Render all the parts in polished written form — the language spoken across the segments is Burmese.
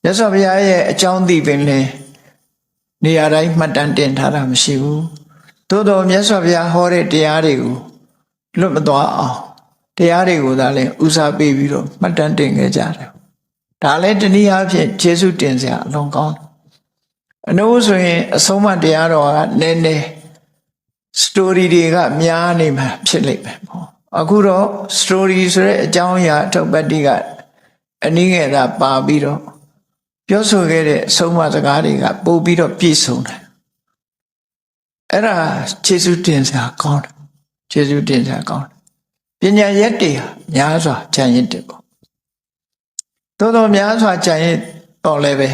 မြတ်စွာဘုရားရဲ့အကြောင်းသိပင်လေနေရာတိုင်းမှတ်တမ်းတင်ထားတာမရှိဘူးသို့တော်မြတ်စွာဘုရားဟောတဲ့တရားတွေကိုလွတ်မသွားအောင်တရားတွေကိုသာလဲဦးစားပေးပြီးတော့မှတ်တမ်းတင်ခဲ့ကြတယ်ဒါလည်းတနည်းအားဖြင့်ကျေးဇူးတင်စရာအလွန်ကောင်းတယ်အနုဆိုရင်အဆုံးအမတရားတော်ကနည်းနည်း story တွေကများနေမှာဖြစ်လိမ့်မယ်ပေါ့အခုတော့ story ဆိုတဲ့အကြောင်းအရာအထုပ်ပတ်တိကအနည်းငယ်သာပါပြီးတော့ပြောဆိုခဲ့တဲ့အဆုံးအမစကားတွေကပို့ပြီးတော့ပြည့်စုံတယ်အဲ့ဒါကျေးဇူးတင်စရာကောင်းတယ်ကျေးဇူးတင်စရာကောင်းတယ်ပညာရက်တွေများစွာဉာဏ်ရည်တယ်ပေါ့သို့တော်များစွာဉာဏ်ရည်တော့လည်းပဲ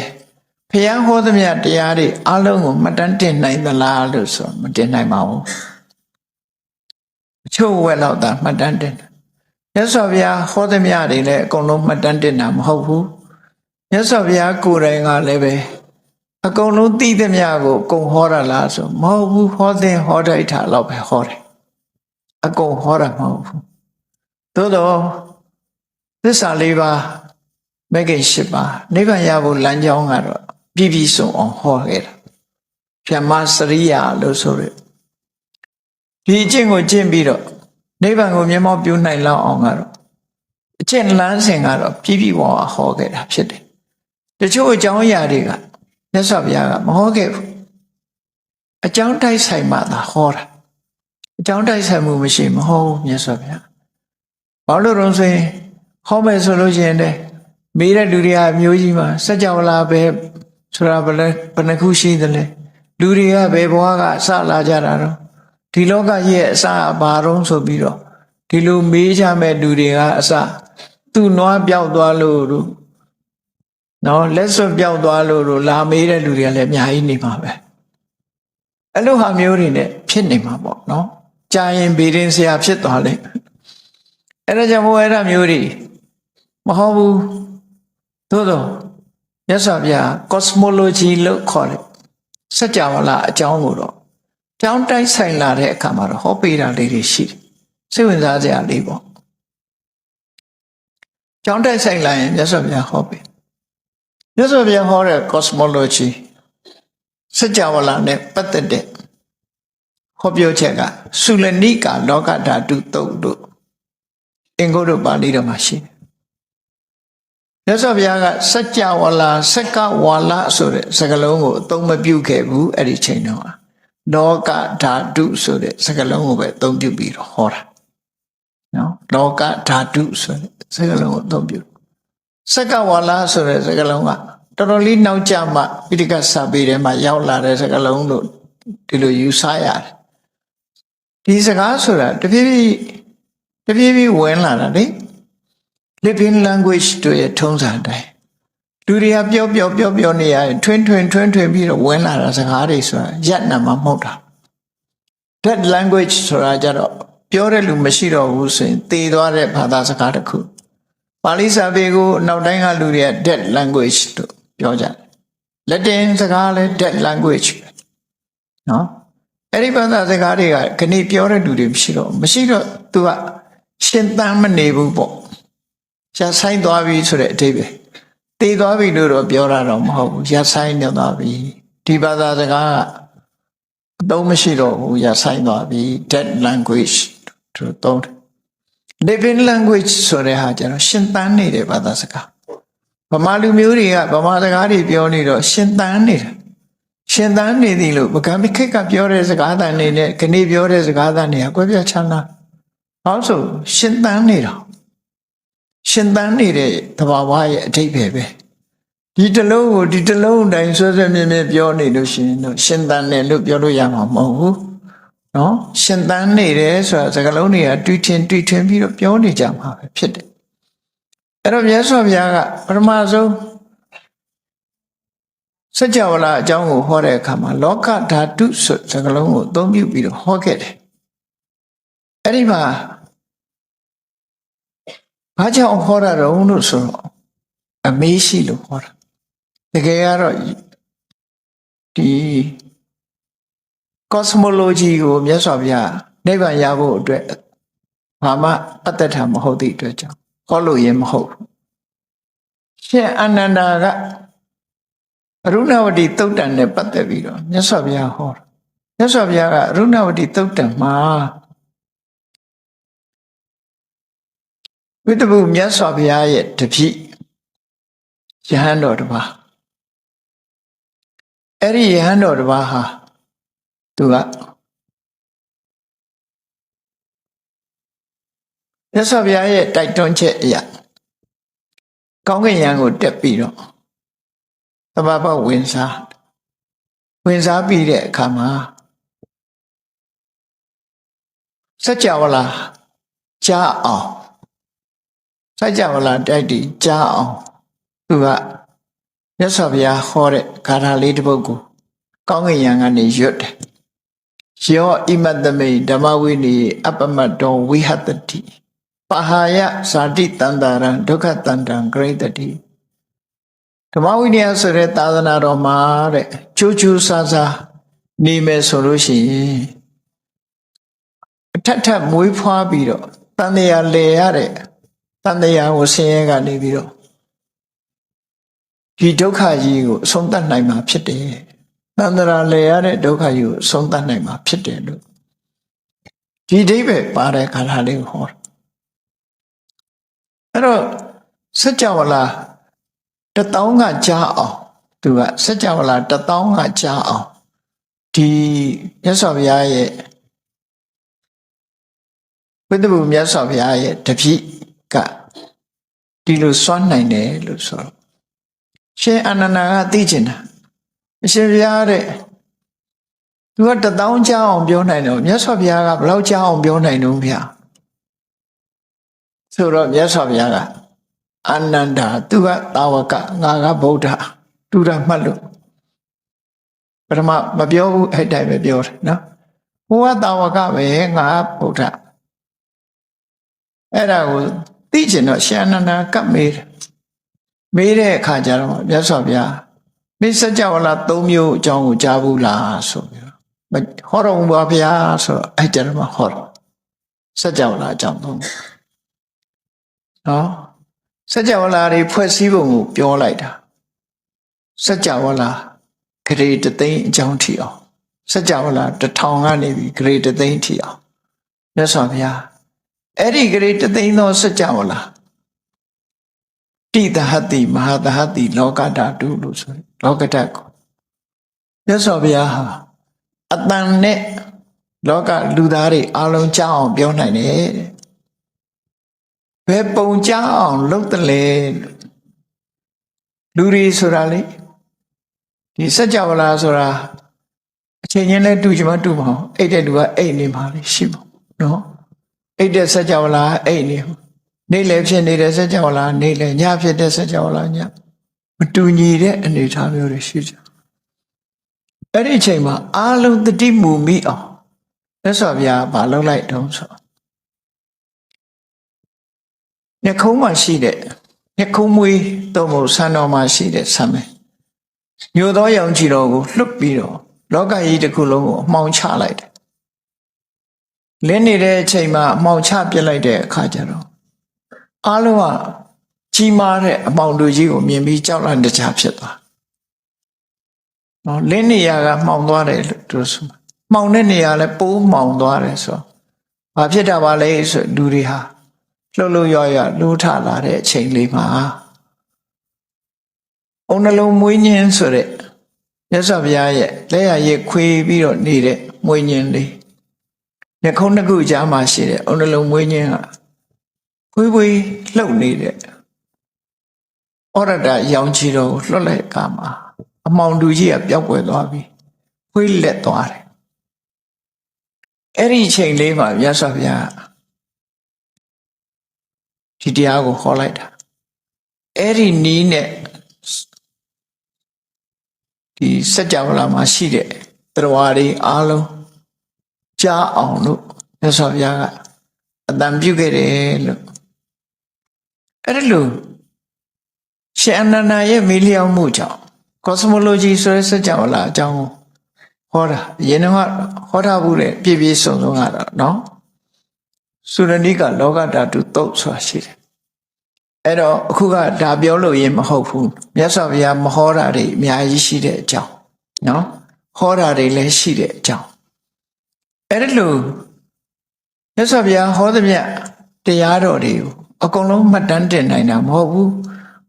ဘုရားဟောသမျှတရားတွေအလုံးကိုမှတ်တမ်းတင်နိုင်သလားလို့ဆိုမတင်နိုင်ပါဘူးအချို့ဝက်တော့သာမှတ်တမ်းတင်တယ်မြတ်စွာဘုရားဟောသမျှတွေလည်းအကုန်လုံးမှတ်တမ်းတင်တာမဟုတ်ဘူးမြတ်စွာဘုရားကိုယ်တိုင်ကလည်းပဲအကုန်လုံးသိသမျှကိုအကုန်ဟောတာလားဆိုမဟုတ်ဘူးဟောတဲ့ဟောတိုက်တာတော့ပဲဟောတယ်အကုန်ဟောတာမဟုတ်ဘူးသို့တော့သစ္စာလေးပါးမဂ္ဂင်၈ပါးနိဗ္ဗာန်ရဖို့လမ်းကြောင်းကတော့ပြည့်ပြည့်စုံအောင်ဟောခဲ့တာဖြမစရိယာလို့ဆိုရဒီအကျင့်ကိုကျင့်ပြီးတော့နိဗ္ဗာန်ကိုမျက်မှောက်ပြုနိုင်လောက်အောင်ကတော့အကျင့်လမ်းစဉ်ကတော့ပြည့်ပြည့်ဝအောင်ဟောခဲ့တာဖြစ်တယ်တချို့အကြောင်းအရာတွေကမြတ်စွာဘုရားကမဟောခဲ့ဘူးအကြောင်းတိုက်ဆိုင်မှသာဟောတာအကြောင်းတိုက်ဆိုင်မှုမရှိမဟောဘူးမြတ်စွာဘုရားဘာလို့တော့ဆိုရင်ဟောမယ်ဆိုလို့ရှိရင်လည်းမေးတဲ့လူတွေကအမျိုးကြီးမှာစัจ java လာပဲဆိုတာဘယ်နှခုရှိသလဲလူတွေကဘယ်ဘဝကအစလာကြတာတော့ဒီလောကကြီးရဲ့အစအဘာတော့ဆိုပြီးတော့ဒီလိုမေးကြမဲ့လူတွေကအစသူ့နွားပြောက်သွားလို့နော်လက်စွပ်ပြောက်သွားလို့လာမေးတဲ့လူတွေကလည်းအများကြီးနေမှာပဲအဲ့လိုဟာမျိုးတွေနဲ့ဖြစ်နေမှာပေါ့နော်ကြာရင်ဗေဒင်ဆရာဖြစ်သွားလိမ့်အဲ့ဒါကြောင့်မို့အဲ့ဒါမျိုးတွေမဟုတ်ဘူးသို့တော့မြတ်စွာဘုရား cosmology လို့ခေါ်တယ်စัจ java လာအကြောင်းကိုတော့ကြောင်းတိုက်ဆိုင်လာတဲ့အခါမှာတော့ဟောပေးတာလေးတွေရှိတယ်စိတ်ဝင်စားစရာလေးပေါ့ကြောင်းတိုက်ဆိုင်လာရင်မြတ်စွာဘုရားဟောပေးမြတ်စွာဘုရားဟောတဲ့ cosmology စัจ java လာနဲ့ပတ်သက်တဲ့ဟောပြောချက်ကသုလနိကာလောကဓာတုတုတ်တို့အင်္ဂုတ္တပါဠိတော်မှာရှိတယ်မြတ်စွာဘုရားကစัจ java လာစက္ကဝါလဆိုတဲ့စကားလုံးကိုအသုံးမပြုခဲ့ဘူးအဲ့ဒီချိန်တော့လောကဓာတုဆိုတဲ့စကားလုံးကိုပဲအသုံးပြုပြီးတော့ဟောတာနော်လောကဓာတုဆိုတဲ့စကားလုံးကိုအသုံးပြုစက္ကဝါလဆိုတဲ့စကားလုံးကတော်တော်လေးနောက်ကျမှပိဋကစာပေထဲမှာရောက်လာတဲ့စကားလုံးလို့ဒီလိုယူဆရတယ်ဒီစကားဆိုတာတဖြည်းဖြည်းဝင်လာတာလေ living language တို့ရဲ့ထုံးစံတိုင်းလူတွေကပြောနေရရင်ထွင်းပြီးတော့ဝင်လာတာစကားတွေဆိုတာရက်နာမှာမဟုတ်တာ that language ဆိုတာကြတော့ပြောတဲ့လူမရှိတော့ဘူးဆိုရင်သေသွားတဲ့ဘာသာစကားတစ်ခုပါဠိစာပေကိုနောက်တိုင်းကလူတွေက that language တို့ပြောကြတယ် Latin စကားလည်း that language ပဲနော်အဲ့ဒီဘာသာစကားတွေကခဏပြောတဲ့လူတွေမရှိတော့သူကရှင်းသမ်းမနေဘူးပေါ့ရှားဆိုင်သွားပြီဆိုတဲ့အဓိပ္ပာယ်သေသွားပြီလို့တော့ပြောတာတော့မဟုတ်ဘူးရဆိုင်နေသွားပြီဒီဘာသာစကားကအသုံးမရှိတော့ဘူးရဆိုင်သွားပြီ dead language တို့သုံးတယ် living language ဆိုတဲ့ဟာကျတော့ရှင်သန်နေတဲ့ဘာသာစကားဗမာလူမျိုးတွေကဗမာစကားတွေပြောနေတော့ရှင်သန်နေသည်လို့ဗကံမိခိတ်ကပြောတဲ့စကားသံတွေနဲ့ခဏပြောတဲ့စကားသံတွေကကွဲပြားခြားနားဘာလို့ဆိုရှင်သန်နေတဲ့သဘာဝရဲ့အဓိပ္ပာယ်ပဲဒီတလုံးကိုဒီတလုံးတိုင်းဆွဲမြဲပြောနေလို့ရှိရင်တော့ရှင်သန်တယ်လို့ပြောလို့ရမှာမဟုတ်ဘူးနော်ရှင်သန်နေတယ်ဆိုတာစကားလုံးတွေကတွီထင်ပြီးတော့ပြောနေကြမှာပဲဖြစ်တယ်အဲ့တော့မြတ်စွာဘုရားကပထမဆုံးစัจ java လာအကြောင်းကိုဟောတဲ့အခါမှာလောကဓာတုဆိုစကားလုံးကိုအသုံးပြုပြီးတော့ဟောခဲ့တယ်အဲ့ဒီမှာဘာကြောင့်ဟောတာတော့လို့ဆိုတော့အမေးရှိလို့ဟောတာတကယ်ကတော့ဒီ cosmology ကိုမြတ်စွာဘုရားနိဗ္ဗာန်ရဖို့အတွက်ဘာမှအတ္တထာမဟုတ်သည့်အတွက်ကြောင့်ဟောလို့ရင်မဟုတ်ဘူးရှင်အာနန္ဒာက ရုဏဝတီသုတ်တံနဲ့ပတ်သက်ပြီးတော့မြတ်စွာဘုရားဟောတာမြတ်စွာဘုရားကအရုဏဝတီသုတ်တံမှာဝိတ္တပုမြတ်စွာဘုရားရဲ့တပည့်ယဟန်တော်တစ်ပါးအဲ့ဒီယဟန်တော်တစ်ပါးဟာသူကမြတ်စွာဘုရားရဲ့တိုက်တွန်းချက်အရာကောင်းကင်ယံကိုတက်ပြီးတော့သဘာဝဝင်စားပြီးတဲ့အခါမှာစัจ java လာကြားအောင်စัจ java လာတိုက်တီကြားအောင်သူကမြတ်စွာဘုရားဟောတဲ့ဂါထာလေးတစ်ပုဒ်ကိုကောင်းကင်ယံကနေရွတ်တယ်ယောဣမတ္တမိဓမ္မဝိနည်းအပ္ပမတ္တောဝိဟတတိပဟာယဇာတိတန္တာရံဒုက္ခတန္တံဂရိတတိဓမ္မဝိနည်းဆိုတဲ့သာသနာတော်မှာတဲ့ချူချူဆာဆာနေမယ်ဆိုလို့ရှိရင်အထက်ထက်မွေးဖွားပြီးတော့တန်တရားလဲရတဲ့တန်တရားကိုဆင်းရဲကနေပြီးတော့ဒီဒုက္ခကြီးကိုအဆုံးသတ်နိုင်မှာဖြစ်တယ်တန်တရားလဲရတဲ့ဒုက္ခကြီးကိုအဆုံးသတ်နိုင်မှာဖြစ်တယ်လို့ဒီအိဗယ်ပါတဲ့ခါလာလေးကိုဟောအဲ့တော့စัจ java လာ1000ကကြားအောင်သူကစัจ java လာ1000ကကြားအောင်ဒီမြတ်စွာဘုရားရဲ့ဝိတ္တပုမြတ်စွာဘုရားရဲ့တပည့်ကဒီလိုစွမ်းနိုင်တယ်လို့ဆိုတော့ရှင်အာနန္ဒာကသိကျင်တာအရှင်ဘုရားတဲ့သူက1000ကြားအောင်ပြောနိုင်တယ်မြတ်စွာဘုရားကဘယ်လောက်ကြားအောင်ပြောနိုင်တော့ဗျာဆိုတော့မြတ်စွာဘုရားကအာနန္ဒာသူကတာဝကငါကဗုဒ္ဓတူတာမှတ်လို့ပထမမပြောဘူးအဲ့တိုင်းပဲပြောတယ်နော်ဟိုကတာဝကပဲငါဗုဒ္ဓအဲ့ဒါကိုသိကျင်တော့ရှင်အာနန္ဒာကပ်မေးတဲ့အခါကျတော့မြတ်စွာဘုရားမိစัจ java လာ3မျိုးအကြောင်းကိုကြားဘူးလားဆိုပြီးတော့ဟောတော်မူပါဗျာဆိုတော့အဲ့ကြတော့မှဟောတော့စัจ java လာအကြောင်း3နော်စัจ java လာတွေဖွဲ့စည်းပုံကိုပြောလိုက်တာစัจ java လာဂရေတသိန်းအကြောင်းထီအောင်စัจ java လာ1000ကနေပြီးဂရေတသိန်းထီအောင်မြတ်စွာဘုရားအဲ့ဒီဂရေတသိန်းသောစัจ java လာတိတဟတိမဟာတဟတိလောကဓာတုလို့ဆိုလောကဓာတ်ကိုမြတ်စွာဘုရားဟာအတန်နဲ့လောကလူသားတွေအလုံးကြားအောင်ပြောနိုင်တယ်ဘယ်ပုံကြားအောင်လုပ်တယ်လဲလူတွေဆိုတာလေဒီစัจ java လာဆိုတာအချိန်ချင်းလဲတူချင်မှတူမအောင်အိတ်တဲ့လူကအိတ်နေပါလေရှိပါနော်အိတ်တဲ့စัจ java လာအိတ်နေနေ့လည်ဖြစ်နေတဲ့စัจ java လာနေ့လည်ညဖြစ်တဲ့စัจ java လာညမတူညီတဲ့အနေအထားမျိုးတွေရှိကြအဲ့ဒီအချိန်မှာအာလုံးတတိမူမိအောင်မြတ်စွာဘုရားမလုပ်လိုက်တော့ဆိုညခုံးမှာရှိတဲ့ညခုံးမွေးတော့မို့ဆံတော်မှာရှိတဲ့ဆံမဲညိုသောရောင်ခြည်တော်ကိုလွတ်ပြီးတော့လောကကြီးတစ်ခုလုံးကိုအမှောင်ချလိုက်တယ်လင်းနေတဲ့အချိန်မှာအမှောင်ချပြစ်လိုက်တဲ့အခါကျတော့အားလုံးကကြီးမားတဲ့အမှောင်တူကြီးကိုမြင်ပြီးကြောက်လန့်တကြားဖြစ်သွားနော်လင်းနေရကမှောင်သွားတယ်လို့သူဆိုမှောင်တဲ့နေရာလဲပိုးမှောင်သွားတယ်ဆိုဘာဖြစ်တာပါလဲဆိုလူတွေဟာလှုပ်လှုပ်ရွရွလှိုးထလာတဲ့အချိန်လေးမှာအုံနှလုံးမွေးညင်းဆိုတဲ့မြတ်စွာဘုရားရဲ့လက်ရရည်ခွေပြီးတော့နေတဲ့မွေးညင်းလေးညခုံးတစ်ခုကြားမှာရှိတဲ့အုံနှလုံးမွေးညင်းကခွေးခွေးလှုပ်နေတဲ့ဩရတရောင်ချီတော်ကိုလွတ်လိုက်ကားမှာအမောင်တူကြီးကပျောက်ကွယ်သွားပြီခွေးလက်သွားတယ်အဲ့ဒီအချိန်လေးမှာမြတ်စွာဘုရားဒီတရားကိုဟောလိုက်တာအဲ့ဒီနီးနဲ့ဒီစัจ java လာမှာရှိတဲ့တရားတွေအားလုံးကြားအောင်လို့မြတ်စွာဘုရားကအတန်ပြုခဲ့တယ်လို့အဲ့ဒါလို့ရှင်အနန္ဒာရဲ့မေးလျောက်မှုကြောင့် cosmology ဆိုတဲ့စัจ java လာအကြောင်းကိုဟောတာအရင်ကဟောထားဘူးလေပြည့်ပြည့်စုံစုံကတော့နော်သုရဏိကလောကဓာတုသုတ်ဆိုတာရှိတယ် အဲ့တော့အခုကဒါပြောလို့ရင်မဟုတ်ဘူးမြတ်စွာဘုရားမဟောတာတွေအများကြီးရှိတဲ့အကြောင်းနော်ဟောတာတွေလည်းရှိတဲ့အကြောင်းအဲ့ဒါလို့မြတ်စွာဘုရားဟောသမျှတရားတော်တွေကိုအကုန်လုံးမှတ်တမ်းတင်နိုင်တာမဟုတ်ဘူး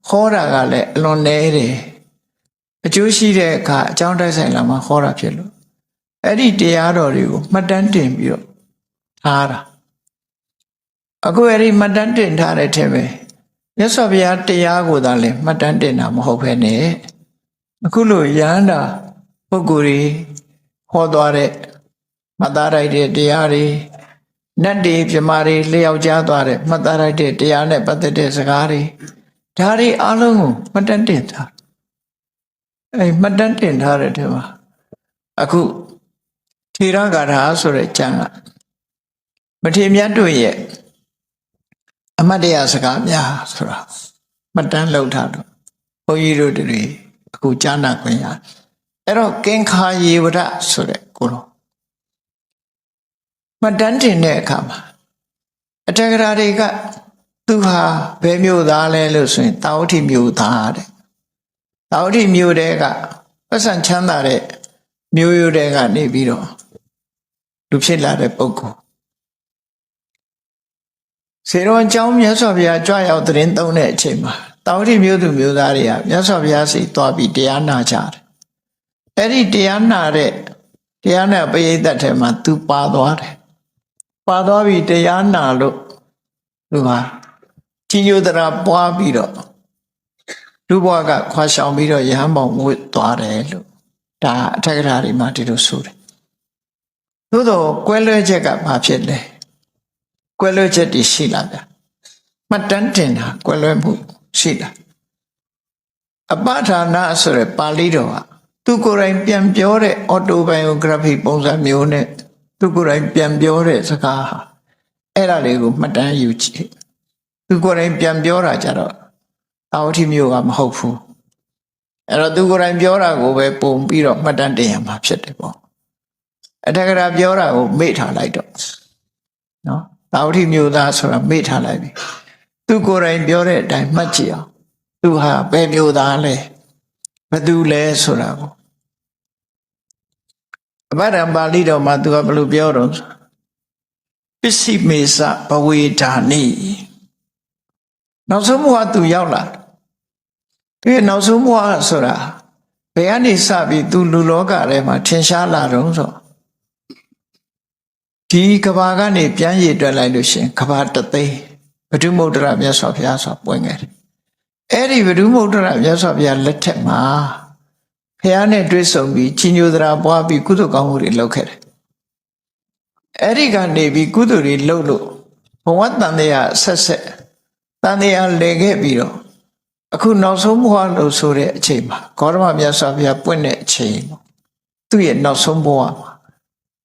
ဟောတာကလည်းအလွန်နည်းတယ်အကျိုးရှိတဲ့အခါအကြောင်းတိုက်ဆိုင်လာမှဟောတာဖြစ်လို့အဲ့ဒီတရားတော်တွေကိုမှတ်တမ်းတင်ပြီးတော့ထားတာအခုအဲ့ဒီမှတ်တမ်းတင်ထားတဲ့ထဲပဲမြတ်စွာဘုရားတရားကိုသာလည်းမှတ်တမ်းတင်တာမဟုတ်ဘဲနဲ့အခုလိုယန္တာပုဂ္ဂိုလ်တွေဟောသွားတဲ့မှတ်သားလိုက်တဲ့တရားတွေနတ်တွေပြမာတွေလျှောက်ကြားသွားတဲ့မှတ်သားလိုက်တဲ့တရားနဲ့ပတ်သက်တဲ့စကားတွေဒါတွေအလုံးကိုမှတ်တမ်းတင်ထားမှတ်တမ်းတင်ထားတဲ့ထဲမှာအခုထေရဂါထာဆိုတဲ့ကျမ်းကမထေရမြတ်တို့ရဲ့အမတ်တရားစကားများဆိုတာမှတ်တမ်းလုပ်ထားတော့ဘုန်းကြီးတို့တွေအခုကြားနာခွင့်ရအဲ့တော့ကင်္ခာယေဝရဆိုတဲ့ကိုတော့မှတ်တမ်းတင်တဲ့အခါမှာအတ္တဂရာတွေကသူဟာဘယ်မျိုးသားလဲလို့ဆိုရင်တာဝတိမျိုးသားတဲ့တာဝတိမျိုးတဲကပတ်စံချမ်းသာတဲ့မျိုးရိုးတဲကနေပြီးတော့လူဖြစ်လာတဲ့ပုဂ္ဂိုလ်စေတော်အကြောင်းမြတ်စွာဘုရားကြွရောက်သတင်းသုံးတဲ့အချိန်မှာတာဝတိမျိုးသူမျိုးသားတွေကမြတ်စွာဘုရားစီသွားပြီးတရားနာကြတယ်အဲ့ဒီတရားနာတဲ့တရားနာပရိသတ်ထဲမှာသူပါသွားတယ်ပါသွားပြီးတရားနာလို့သူဟာကြီးညိုတရာပွားပြီးတော့လူဘဝကခွာရှောင်ပြီးတော့ရဟန်းပေါင်းဝတ်သွားတယ်လို့ဒါအထက်ကရာတွေမှာဒီလိုဆိုတယ်သို့တော့ကွဲလွဲချက်ကဘာဖြစ်လဲကွဲလွဲချက်တွေရှိလာဗျမှတ်တမ်းတင်တာကွဲလွဲမှုရှိလာအပဌာနာဆိုရယ်ပါဠိတော်ကသူကိုယ်တိုင်ပြန်ပြောတဲ့ autobiography ပုံစံမျိုးနဲ့သူကိုယ်တိုင်ပြန်ပြောတဲ့စကားဟာအဲ့ဒါလေးကိုမှတ်တမ်းယူကြည့်သူကိုယ်တိုင်ပြန်ပြောတာကြတော့တာဝတိမျိုးကမဟုတ်ဘူးအဲ့တော့သူကိုယ်တိုင်ပြောတာကိုပဲပုံပြီးတော့မှတ်တမ်းတင်ရမှာဖြစ်တယ်ပေါ့အထက်ကရာပြောတာကိုမေ့ထားလိုက်တော့နော်တာဝတိမျိုးသားဆိုတာမေ့ထားလိုက်ပြီသူကိုယ်တိုင်ပြောတဲ့အတိုင်းမှတ်ကြည့်အောင်သူဟာဘယ်မျိုးသားလဲဘယ်သူလဲဆိုတာကိုအဘဓမ္ပါဠိတော်မှာသူကဘယ်လိုပြောတော့ပစ္စည်းမေစဘဝေဓာနိနောက်ဆုံးဘဝသူရောက်လာသူရဲ့နောက်ဆုံးဘဝဆိုတာဘယ်ကနေစပြီးသူလူလောကထဲမှာထင်ရှားလာတော့ဆိုဒီကဘာကနေပြန်ရည်တွက်လိုက်လို့ရှင်ကဘာတသိန်းဗုဒ္ဓမုဒ္ဒရာမြတ်စွာဘုရားဆိုပွင့်ခဲ့တယ်အဲ့ဒီဗုဒ္ဓမုဒ္ဒရာမြတ်စွာဘုရားလက်ထက်မှာဘုရားနဲ့တွေ့ဆုံပြီးကြီးညိုသရာပွားပြီးကုသိုလ်ကောင်းမှုတွေလုပ်ခဲ့တယ်အဲ့ဒီကနေပြီးကုသိုလ်တွေလုပ်လို့ဘဝတန်တရားဆက်ဆက်တန်တရားလဲခဲ့ပြီးတော့အခုနောက်ဆုံးဘဝလို့ဆိုတဲ့အချိန်မှာဂေါတမမြတ်စွာဘုရားပွင့်တဲ့အချိန်ပေါ့သူ့ရဲ့နောက်ဆုံးဘဝမှာ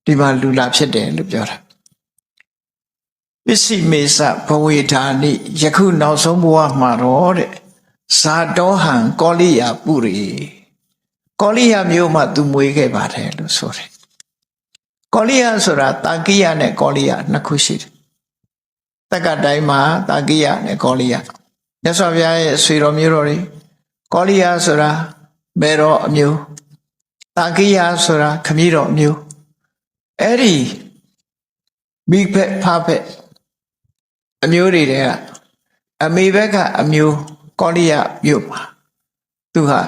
ဒီမှာလူလာဖြစ်တယ်လို့ပြောတာပစ္စည်းမေစဘဝေဓာနိယခုနောက်ဆုံးဘဝမှာတော့တဲ့ဇာတောဟံကောလိယပုရိကောလိယမျိုးမှာသူမွေးခဲ့ပါတယ်လို့ဆိုတယ်ကောလိယဆိုတာတာကိယနဲ့ကောလိယနှစ်ခုရှိတယ်တက္ကတိုင်းမှာတာကိယနဲ့ကောလိယမြတ်စွာဘုရားရဲ့ဆွေတော်မျိုးတော်တွေကောလိယဆိုတာမေတော်အမျိုးတာကိယဆိုတာခမည်းတော်အမျိုးအဲ့ဒီမိဖက်ဖဖက်အမျိုးတွေကအမေဘက်ကအမျိုးကောလိယမြို့မှာသူဟာ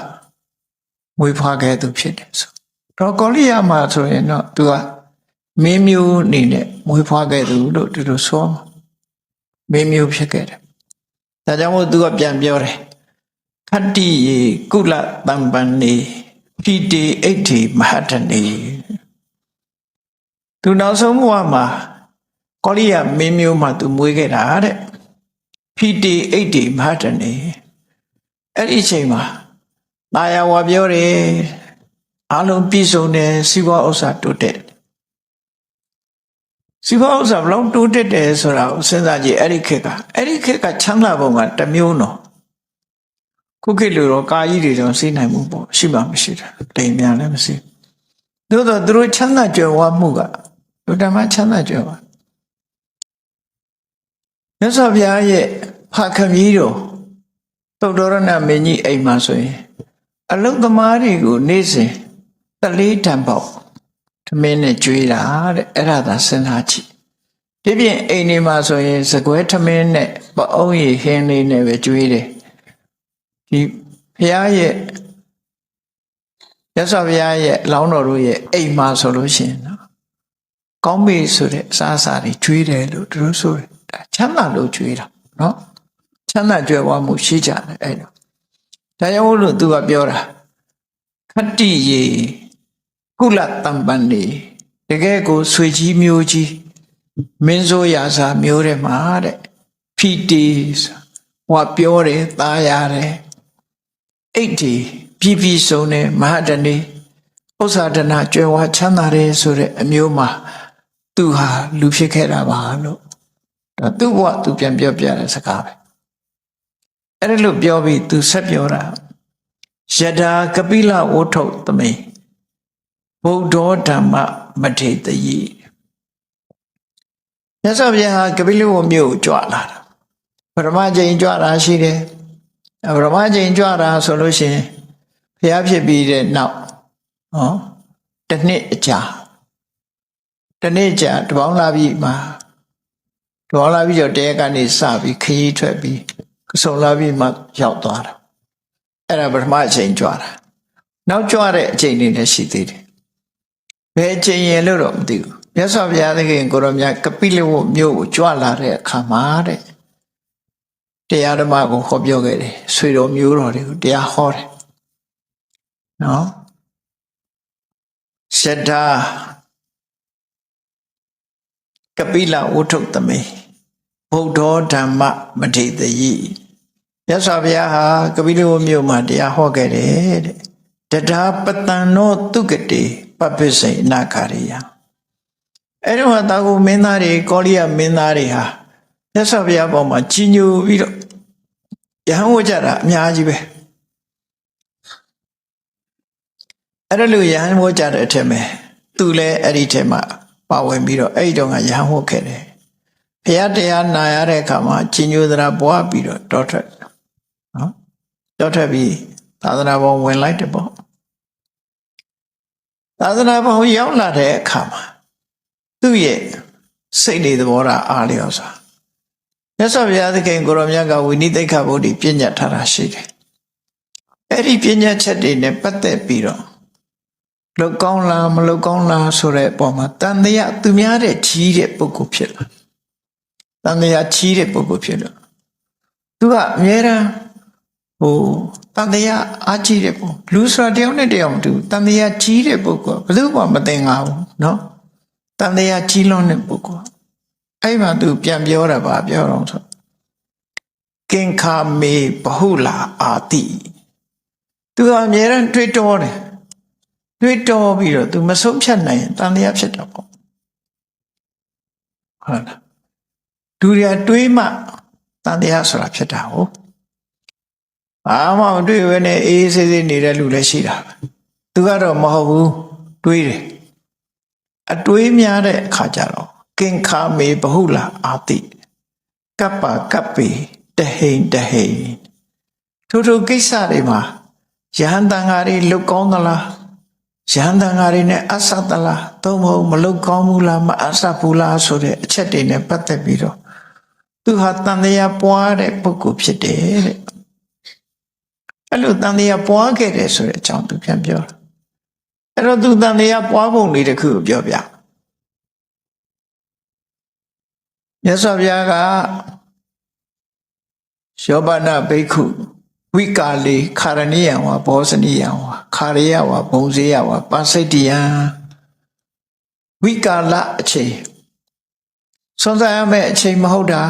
မွေးဖွားခဲ့သူဖြစ်တယ်ဆိုတော့ကောလိယမှာဆိုရင်တော့သူကမင်းမျိုးအနေနဲ့မွေးဖွားခဲ့သူလို့သူတို့ဆိုမင်းမျိုးဖြစ်ခဲ့တယ်ဒါကြောင့်မို့သူကပြန်ပြောတယ်ခတ္တိယေကုလတံပန်နေဖိတေအိဋ္ဌိမဟာတနေသူနောက်ဆုံးဘဝမှာကောလိယမင်းမျိုးမှာသူမွေးခဲ့တာတဲ့ဖိတေအိဋ္ဌိမဟာတနေအဲ့ဒီအချိန်မှာတာယာဝါပြောတယ်အလုံးပြည့်စုံတယ်စီးပွားဥစ္စာတိုးတက်စီးပွားဥစ္စာဘလောက်တိုးတက်တယ်ဆိုတာကိုစဉ်းစားကြည့်အဲ့ဒီခေတ်ကချမ်းသာပုံကတစ်မျိုးနော်ခုခေတ်လိုတော့ကာကြီးတွေတော့စီးနိုင်မှုပေါ့ရှိမှမရှိတာတိမ်များလည်းမရှိသို့တော့သူတို့ချမ်းသာကြွယ်ဝမှုကလူတမချမ်းသာကြွယ်ဝမြတ်စွာဘုရားရဲ့ဖခင်ကြီးတော် သုတ်တော်ရဏမင်းကြီးအိမ်မှာဆိုရင်အလုတ်သမားတွေကိုနေ့စဉ်တလေးတံပေါက်သမင်းနဲ့ကျွေးတာတဲ့အဲ့ဒါသာစဉ်းစားကြည့်ဒီပြင်အိမ်နေမှာဆိုရင်စကွဲသမင်းနဲ့ပအုံးရည်ဟင်းလေးနဲ့ပဲကျွေးတယ်ဒီဘုရားရဲ့ရသော်ဘုရားရဲ့လောင်းတော်တို့ရဲ့အိမ်မှာဆိုလို့ရှိရင်နော်ကောင်းပြီဆိုတဲ့အစားအစာတွေကျွေးတယ်လို့သူတို့ဆိုတယ်ဒါချမ်းသာလို့ကျွေးတာနော်ချမ်းသာကြွယ်ဝမှုရှိကြတယ်အဲ့တော့ဒါကြောင့်လို့သူကပြောတာခတ္တိရေကုလတံပန်နေတကယ်ကိုဆွေကြီးမျိုးကြီးမင်းစိုးရာစာမျိုးတွေမှာတဲ့ဖီတီဟောပြောတယ်သားရတယ်အိတ်တီပြည်ပြည်စုံတယ်မဟာတနေဥစ္စာဒနာကြွယ်ဝချမ်းသာတယ်ဆိုတဲ့အမျိုးမှာသူဟာလူဖြစ်ခဲ့တာပါလို့ဒါသူ့ဘဝသူပြန်ပြောပြတဲ့စကားပဲအဲ့ဒါလို့ပြောပြီးသူဆက်ပြောတာယထာကပိလဝဋ္ထုသမိဗုဒ္ဓဓမ္မမထေတယိမြတ်စွာဘုရားကပိလဝမြို့ကြွလာတာပရမကျိန်ကြွတာရှိတယ်ပရမကျိန်ကြွတာဆိုလို့ရှိရင်ဘုရားဖြစ်ပြီးတဲ့နောက်တစ်နှစ်အကြာတစ်နှစ်ကြာတပေါင်းလာပြီမှာတပေါင်းလာပြီးတော့တဲကနေစပြီးခရီးထွက်ပြီးစုံလာပြီးမှရောက်သွားတာအဲ့ဒါပထမအချိန်ကြွတာနောက်ကြွတဲ့အချိန်တွေလည်းရှိသေးတယ်ဘယ်အချိန်ရင်လို့တော့မသိဘူးမြတ်စွာဘုရားသခင်ကိုရောမြတ်ကပိလဝမြို့ကိုကြွလာတဲ့အခါမှာတဲ့တရားဓမ္မကိုဟောပြောခဲ့တယ်ဆွေတော်မျိုးတော်တွေကိုတရားဟောတယ်နော်ယထာကပိလဝဋ္ထုသမိဗုဒ္ဓဓမ္မမထေတယိမြတ်စွာဘုရားဟာကပိလဝမြို့မှာတရားဟောခဲ့တယ်တဲ့တထာပတံနောတုကတိပပိစိအနာကာရိယအဲ့တော့တာဂုမင်းသားတွေကောလိယမင်းသားတွေဟာမြတ်စွာဘုရားပေါ်မှာကြီးညိုပြီးတော့ယဟန်ဝကြတာအများကြီးပဲအဲ့ဒါလို့ယဟန်ဝကြတဲ့အထက်မှာသူလည်းအဲ့ဒီထဲမှာပါဝင်ပြီးတော့အဲ့ဒီတော့ကယဟန်ဝခဲ့တယ်ဘုရားတရားနာရတဲ့အခါမှာကြီးညိုသရာပွားပြီးတော့တောထွက်နော်တောထွက်ပြီးသာသနာပေါ်ဝင်လိုက်တယ်ပေါ့သာသနာပေါ်ရောက်လာတဲ့အခါမှာသူ့ရဲ့စိတ်နေသဘောထားအားလျော်စွာမြတ်စွာဘုရားသခင်ကိုရောမြတ်ကဝိနိသိက္ခာပုဒ်ဒီပြညတ်ထားတာရှိတယ်အဲ့ဒီပြညတ်ချက်တွေနဲ့ပတ်သက်ပြီးတော့လုတ်ကောင်းလားမလုတ်ကောင်းလားဆိုတဲ့အပေါ်မှာတန်တရားသူများတဲ့ကြီးတဲ့ပုဂ္ဂိုလ်ဖြစ်လာတန်တရားကြီးတဲ့ပုဂ္ဂိုလ်ဖြစ်လာသူကအမြဲတမ်းတန်တရားအားကြီးတဲ့ပုဂ္ဂိုလ်လူဆိုတာတယောက်နဲ့တယောက်မတူတန်တရားကြီးတဲ့ပုဂ္ဂိုလ်ဘယ်သူမှမသိငါဘူးနော်တန်တရားကြီးလွန်းတဲ့ပုဂ္ဂိုလ်အဲ့မှာသူပြန်ပြောတာပါပြောတော့ဆိုကင်္ခာမေဘဟုလာအာတိသူကအမြဲတမ်းတွေးတောတယ်တွေးတောပြီးတော့သူမဆုံးဖြတ်နိုင်ရင်တန်တရားဖြစ်တာပေါ့ဟုတ်လားသူရတွေးမှတန်တရားဆိုတာဖြစ်တာဟုတ်ဘာမှမတွေးဘဲနဲ့အေးဆေးဆေးနေတဲ့လူလည်းရှိတာသူကတော့မဟုတ်ဘူးတွေးတယ်အတွေးများတဲ့အခါကျတော့ကင်္ခာမေဘဟုလာအာတိကပ္ပကပ္ပေတဟိန်တဟိန်ထိုကိစ္စတွေမှာယဟန်တန်ဃာတွေလုတ်ကောင်းသလားယဟန်တန်ဃာတွေနဲ့အဆတ်သလားသို့မဟုတ်မလုတ်ကောင်းဘူးလားမအဆတ်ဘူးလားဆိုတဲ့အချက်တွေနဲ့ပတ်သက်ပြီးတော့သူဟာတန်တရားပွားတဲ့ပုဂ္ဂိုလ်ဖြစ်တယ်တဲ့အဲ့လိုတန်တရားပွားခဲ့တယ်ဆိုတဲ့အကြောင်းသူပြန်ပြောတာအဲ့တော့သူတန်တရားပွားပုံလေးတစ်ခုကိုပြောပြမြတ်စွာဘုရားကယောဘနာဘိက္ခုဝိကာလေခာရဏိယံဝါဘောဇနိယံဝါခာရိယဝါဘုံဇေယဝါပါစိတ္တယံဝိကာလအချိန်စွန့်စားရမယ့်အချိန်မဟုတ်တာ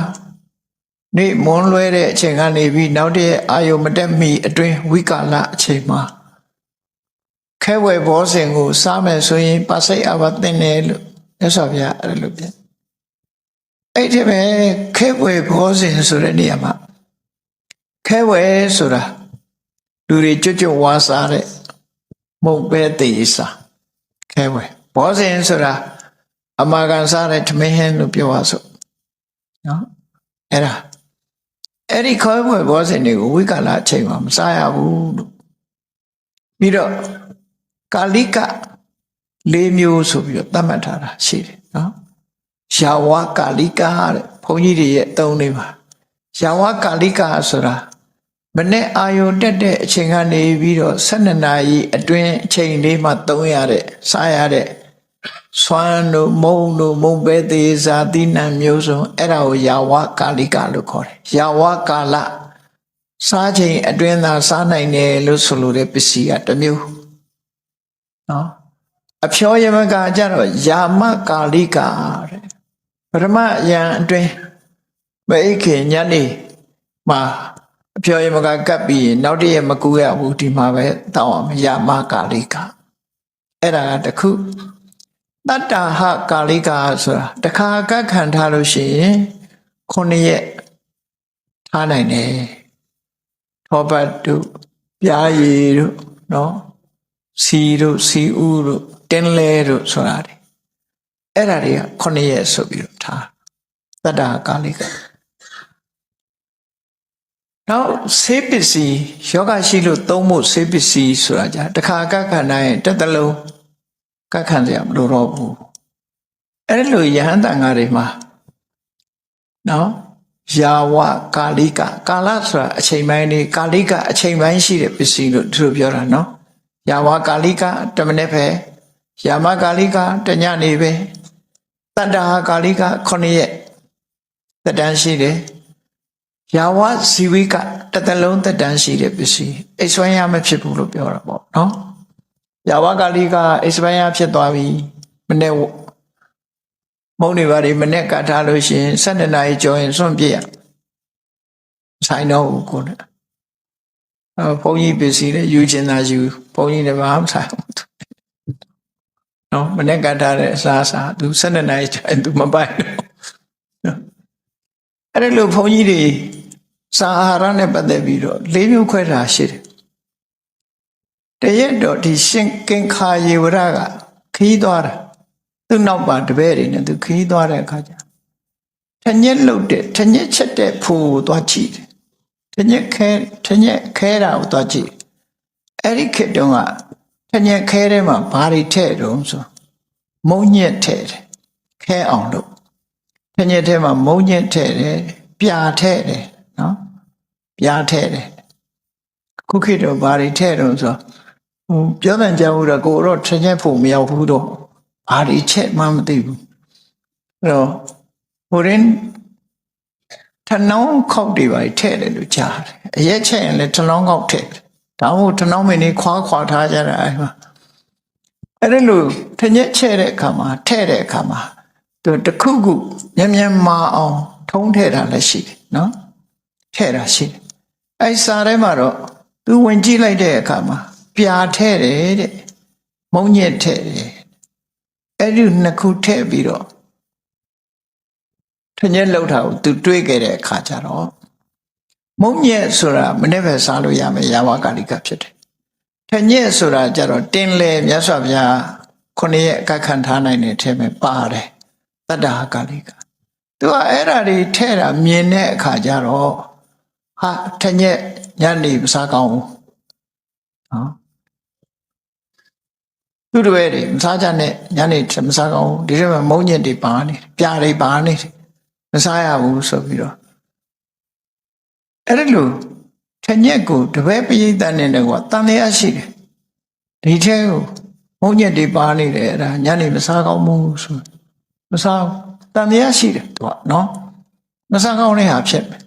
နေ့မွန်းလွဲတဲ့အချိန်ကနေပြီးနောက်တည့်အာယုမတက်မီအတွင်းဝိကာလအချိန်မှာခဲဝယ်ဘောဇင်ကိုစားမယ်ဆိုရင်ပါစိတ်အဘသင်တယ်လို့မြတ်စွာဘုရားအဲ့လိုပြောအဲ့ဒီပဲခဲဝယ်ဘောဇင်ဆိုတဲ့နေရာမှာခဲဝယ်ဆိုတာလူတွေကြွကြွဝါစားတဲ့မုံပဲတေးစားခဲဝယ်ဘောဇင်ဆိုတာအမာကန်စားတဲ့ထမင်းဟင်းလို့ပြောပါစို့နော်အဲ့ဒါ အဲ့ဒီခေါ်ပွဲဘောဇဉ်တွေကိုဝိကာလအချိန်မှာမစားရဘူးလို့ပြီးတော့ကာလိက၄မျိုးဆိုပြီးတော့သတ်မှတ်ထားတာရှိတယ်နော်ယာဝကာလိကတဲ့ဘုန်းကြီးတွေရဲ့အသုံးလေးပါယာဝကာလိကဆိုတာမနေ့အာယုတက်တဲ့အချိန်ကနေပြီးတော့12နာရီအတွင်းအချိန်လေးမှသုံးရတဲ့စားရတဲ့ဆွမ်းတို့မုံတို့မုံပဲသေးဇာတိနံမျိုးစုံအဲ့ဒါကိုယာဝကာလိကလို့ခေါ်တယ်ယာဝကာလစားချိန်အတွင်းသာစားနိုင်တယ်လို့ဆိုလိုတဲ့ပစ္စည်းကတစ်မျိုးနော်အဖြောယမကကြတော့ယာမကာလိကတဲ့ပရမယံအတွင်းမအိခေညနေမှာအဖြောယမကကပ်ပြီးနောက်တည့်ရမကူရဘူးဒီမှာပဲတောင်းအောင်ယာမကာလိကအဲ့ဒါကတခုတတ္တဟကာလိကဆိုတာတခါကပ်ခံထားလို့ရှိရင်9ရက်ထားနိုင်တယ်ထောပတ်တို့ပြားရည်တို့နော်စီတို့စီဥတို့တင်းလဲတို့ဆိုတာတွေအဲ့ဒါတွေက9ရက်ဆိုပြီးတော့ထားတတ္တဟကာလိကနောက်ဆေးပစ္စည်းယောဂရှိလို့သုံးဖို့ဆေးပစ္စည်းဆိုတာじゃတခါကပ်ခံနိုင်ရင်တစ်သလုံးကပ်ခံစရာမလိုတော့ဘူးအဲ့လိုယဟန်တန်ဃာတွေမှာနော်ယာဝကာလိကကာလဆိုတာအချိန်ပိုင်းလေးကာလိကအချိန်ပိုင်းရှိတဲ့ပစ္စည်းလို့သူတို့ပြောတာနော်ယာဝကာလိကတမနေ့ပဲယာမကာလိကတညနေပဲတတ္တဟကာလိက9ရက်တက်တန်းရှိတယ်ယာဝဇီဝိကတစ်သလုံးတက်တန်းရှိတဲ့ပစ္စည်းအိဆွမ်းရမဖြစ်ဘူးလို့ပြောတာပေါ့နော်ယာဝကာလိကအိဆွမ်းရဖြစ်သွားပြီမနေ့မုံနေပါလေမနေ့ကထားလို့ရှိရင်12နာရီကျော်ရင်စွန့်ပြရဆိုင်တော့ဘူးကိုယ်ဘုန်းကြီးပစ္စည်းနဲ့ယူချင်တာယူဘုန်းကြီးလည်းမအောင်ဆိုင်ဘူးနော်မနေ့ကထားတဲ့အစားအစာသူ12နာရီကျော်ရင်သူမပိုင်ဘူးအဲ့ဒါလို့ဘုန်းကြီးတွေစာအာဟာရနဲ့ပတ်သက်ပြီးတော့၄မျိုးခွဲတာရှိတယ်တရက်တော့ဒီရှင်ကင်ခါယေဝရကခီးသွားတာသူ့နောက်ပါတပည့်တွေနဲ့သူခီးသွားတဲ့အခါကျထညက်လုတ်တဲ့ထညက်ချက်တဲ့ဖိုးကိုသွားကြည့်တယ်ထညက်ခဲတာကိုသွားကြည့်အဲ့ဒီခေတ်တုန်းကထညက်ခဲထဲမှာဘာတွေထည့်တုံးဆိုမုံညက်ထည့်တယ်ခဲအောင်လို့ထညက်ထဲမှာမုံညက်ထည့်တယ်ပြာထည့်တယ်နော်ပြာထည့်တယ်ခုခေတ်တော့ဘာတွေထည့်တုံးဆိုပြောတဲ့ကြောင်ဦးတော့ကိုတော့ထညက်ဖို့မရောက်ဘူးတော့ဘာတွေချက်မှမသိဘူးအဲ့တော့ဟိုရင်ထနောင်းခောက်တွေပါထည့်တယ်လို့ကြားတယ်အရက်ချက်ရင်လည်းထနောင်းခောက်ထည့်တယ်ဒါမှမဟုတ်ထနောင်းမင်းလေးခွာထားကြတာအဲ့မှာအဲ့ဒါလို့ထညက်ချက်တဲ့အခါမှာထည့်တဲ့အခါမှာသူတခုခုမြန်မာအောင်ထုံးထည့်တာလည်းရှိတယ်နော်ထည့်တာရှိတယ်အဲ့စာထဲမှာတော့သူဝင်ကြည့်လိုက်တဲ့အခါမှာပြာထည့်တယ်တဲ့မုံညက်ထည့်တယ်အဲ့ဒီနှစ်ခုထည့်ပြီးတော့ထညက်လောက်တာကိုသူတွေးခဲ့တဲ့အခါကျတော့မုံညက်ဆိုတာမနေ့ပဲစားလို့ရမယ်ယာဝကာလိကဖြစ်တယ်ထညက်ဆိုတာကျတော့တင်းလေမြတ်စွာဘုရား9ရက်အကခံထားနိုင်တဲ့အထက်မှာပါတယ်တတ္တဟကာလိကသူကအဲ့ဓာတွေထဲ့တာမြင်တဲ့အခါကျတော့ဟာထညက်ညနေမစားကောင်းဘူးနော်သူတို့တွေမစားကြနဲ့ညနေမစားကောင်းဘူးဒီထဲမှာမုံညက်တွေပါနေပြာတွေပါနေမစားရဘူးဆိုပြီးတော့အဲ့ဒါလို့ထညက်ကိုတပည့်ပရိသတ်နဲ့တော့တန်တရားရှိတယ်ဒီထဲကိုမုံညက်တွေပါနေတယ်အဲ့ဒါညနေမစားကောင်းဘူးဆိုမစားတန်တရားရှိတယ်သူကနော်မစားကောင်းတဲ့ဟာဖြစ်မယ်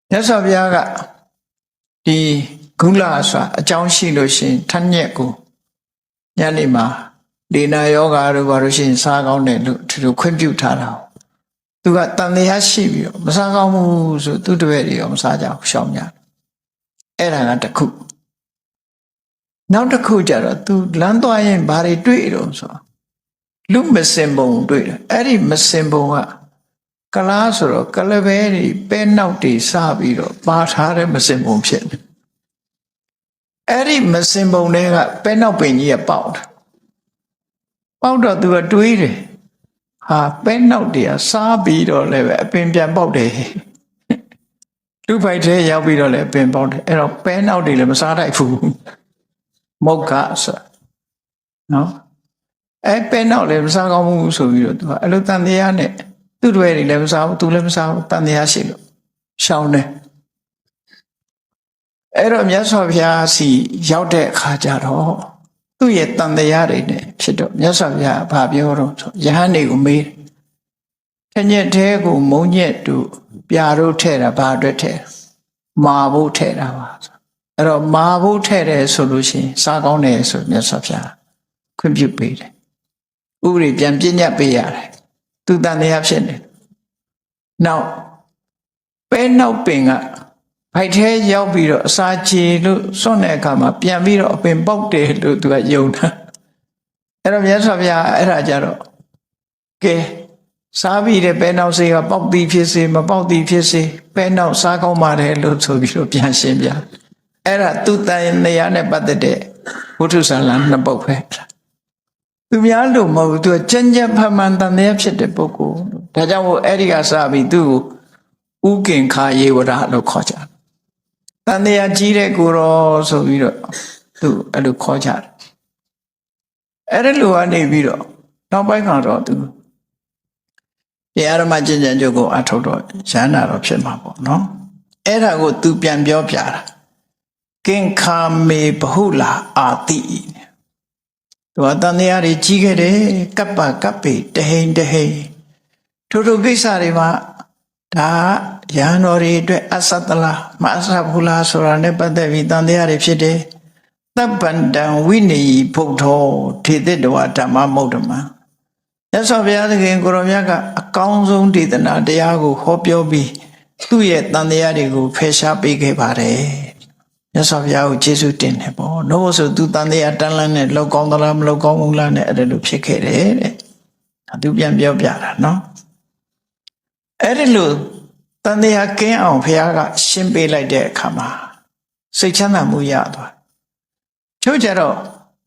မြတ်စွာဘုရားကဒီဂုလဆိုတာအကြောင်းရှိလို့ရှိရင်ထညက်ကိုညနေမှာဒေနာယောဂါတို့ဘာလို့ရှိရင်စားကောင်းတယ်လို့သူခွင့်ပြုထားတာသူကတန်တရားရှိပြီးတော့မစားကောင်းဘူးဆိုသူတပည့်တွေရောမစားကြဘူးရှောင်ကြအဲ့ဒါကတစ်ခုနောက်တစ်ခုကျတော့သူလမ်းသွားရင်ဘာတွေတွေ့တော့ဆိုလူမစင်ပုံတွေ့တယ်အဲ့ဒီမစင်ပုံကကလားဆိုတော့ကလပဲတွေပဲနောက်တွေစပြီးတော့ပါထားတဲ့မစင်ပုံဖြစ်တယ်အဲ့ဒီမစင်ပုံတွေကပဲနောက်ပင်ကြီးကပေါက်တယ်ပေါက်တော့သူကတွေးတယ်ဟာပဲနောက်တွေကစားပြီးတော့လည်းပဲအပင်ပြန်ပေါက်တယ် လူဖိုက်တဲ့ရောက်ပြီးတော့လည်းပင်ပေါက်တယ်အဲ့တော့ပဲနောက်တွေလည်းမစားတိုက်ဘူးမုတ်ကဆိုနော်အဲ့ပဲနောက်လည်းမစားကောင်းဘူးဆိုပြီးတော့သူကအဲ့လိုတန်တရားနဲ့သူ့တွေလည်းမစားဘူးသူလည်းမစားဘူးတန်တရားရှိလို့ရှောင်းတယ်အဲ့တော့မြတ်စွာဘုရားစီရောက်တဲ့အခါကျတော့သူ့ရဲ့တန်တရားတွေနဲ့ဖြစ်တော့မြတ်စွာဘုရားဘာပြောတော့ဆိုယဟန်တွေကိုမေးထညက်သေးကိုမုံညက်တို့ပြာတို့ထဲတာဘာအတွက်ထဲမာဖို့ထဲတာပါအဲ့တော့မာဖို့ထဲတယ်ဆိုလို့ရှိရင်စားကောင်းတယ်ဆိုမြတ်စွာဘုရားခွင့်ပြုပေးတယ်ဥပဒေပြန်ပြညတ်ပေးရတယ်သူတန်တရားဖြစ်နေနောက်ပဲနောက်ပင်ကဖိုက်ထဲရောက်ပြီးတော့အစာချေလို့စွန့်တဲ့အခါမှာပြန်ပြီးတော့အပင်ပေါက်တယ်လို့သူကယုံတာအဲ့တော့မြတ်စွာဘုရားအဲ့ဒါကြတော့ကဲစားပြီးတဲ့ပဲနောက်စေးကပေါက်သည်ဖြစ်စေမပေါက်သည်ဖြစ်စေပဲနောက်စားကောင်းပါတယ်လို့ဆိုပြီးတော့ပြန်ရှင်းပြအဲ့ဒါသူတန်နေရာနဲ့ပတ်သက်တဲ့ဝိထုဇာလံနှစ်ပုဒ်ပဲသူများလို့မဟုတ်ဘူးသူကကြံ့ကြံ့ဖမှန်တန်တရားဖြစ်တဲ့ပုဂ္ဂိုလ်ဒါကြောင့်မို့အဲ့ဒီကစပြီးသူ့ကိုဥကင်္ခာယေဝရလို့ခေါ်ကြတယ်တန်တရားကြီးတဲ့ကိုရောဆိုပြီးတော့သူအဲ့လိုခေါ်ကြတယ်အဲ့ဒီလိုကနေပြီးတော့နောက်ပိုင်းကတော့သူတရားဓမ္မကျင့်ကြံကြုတ်ကိုအထုတ်တော့ရဟန္တာတော့ဖြစ်မှာပေါ့နော်အဲ့ဒါကိုသူပြန်ပြောပြတာကင်္ခာမေဘဟုလာအာတိသူကတန်တရားတွေကြီးခဲ့တယ်ကပ္ပကပ္ပေတဟိန်တဟိန်ထိုကိစ္စတွေမှာဒါရဟန်းတော်တွေအတွက်အသတ္တလားမအသဘူးလားဆိုတာနဲ့ပတ်သက်ပြီးတန်တရားတွေဖြစ်တယ်သဗ္ဗန္တံဝိနေယီဘုဒ္ဓောထေတ္တဝါဓမ္မမုဒ္ဓမံမြတ်စွာဘုရားသခင်ကိုရောမြတ်ကအကောင်းဆုံးဒေသနာတရားကိုဟောပြောပြီးသူ့ရဲ့တန်တရားတွေကိုဖယ်ရှားပေးခဲ့ပါတယ်မြတ်စွာဘုရားကိုကျေးဇူးတင်တယ်ပေါ့။လို့ဆိုသူတန်တရားတန်းလန်းနဲ့လောက်ကောင်းသလားမလောက်ကောင်းဘူးလားနဲ့အဲ့ဒါလိုဖြစ်ခဲ့တယ်တဲ့။သူပြန်ပြောပြတာနော်။အဲ့ဒီလိုတန်တရားကင်းအောင်ဘုရားကရှင်းပေးလိုက်တဲ့အခါမှာစိတ်ချမ်းသာမှုရသွား။ချို့ကြတော့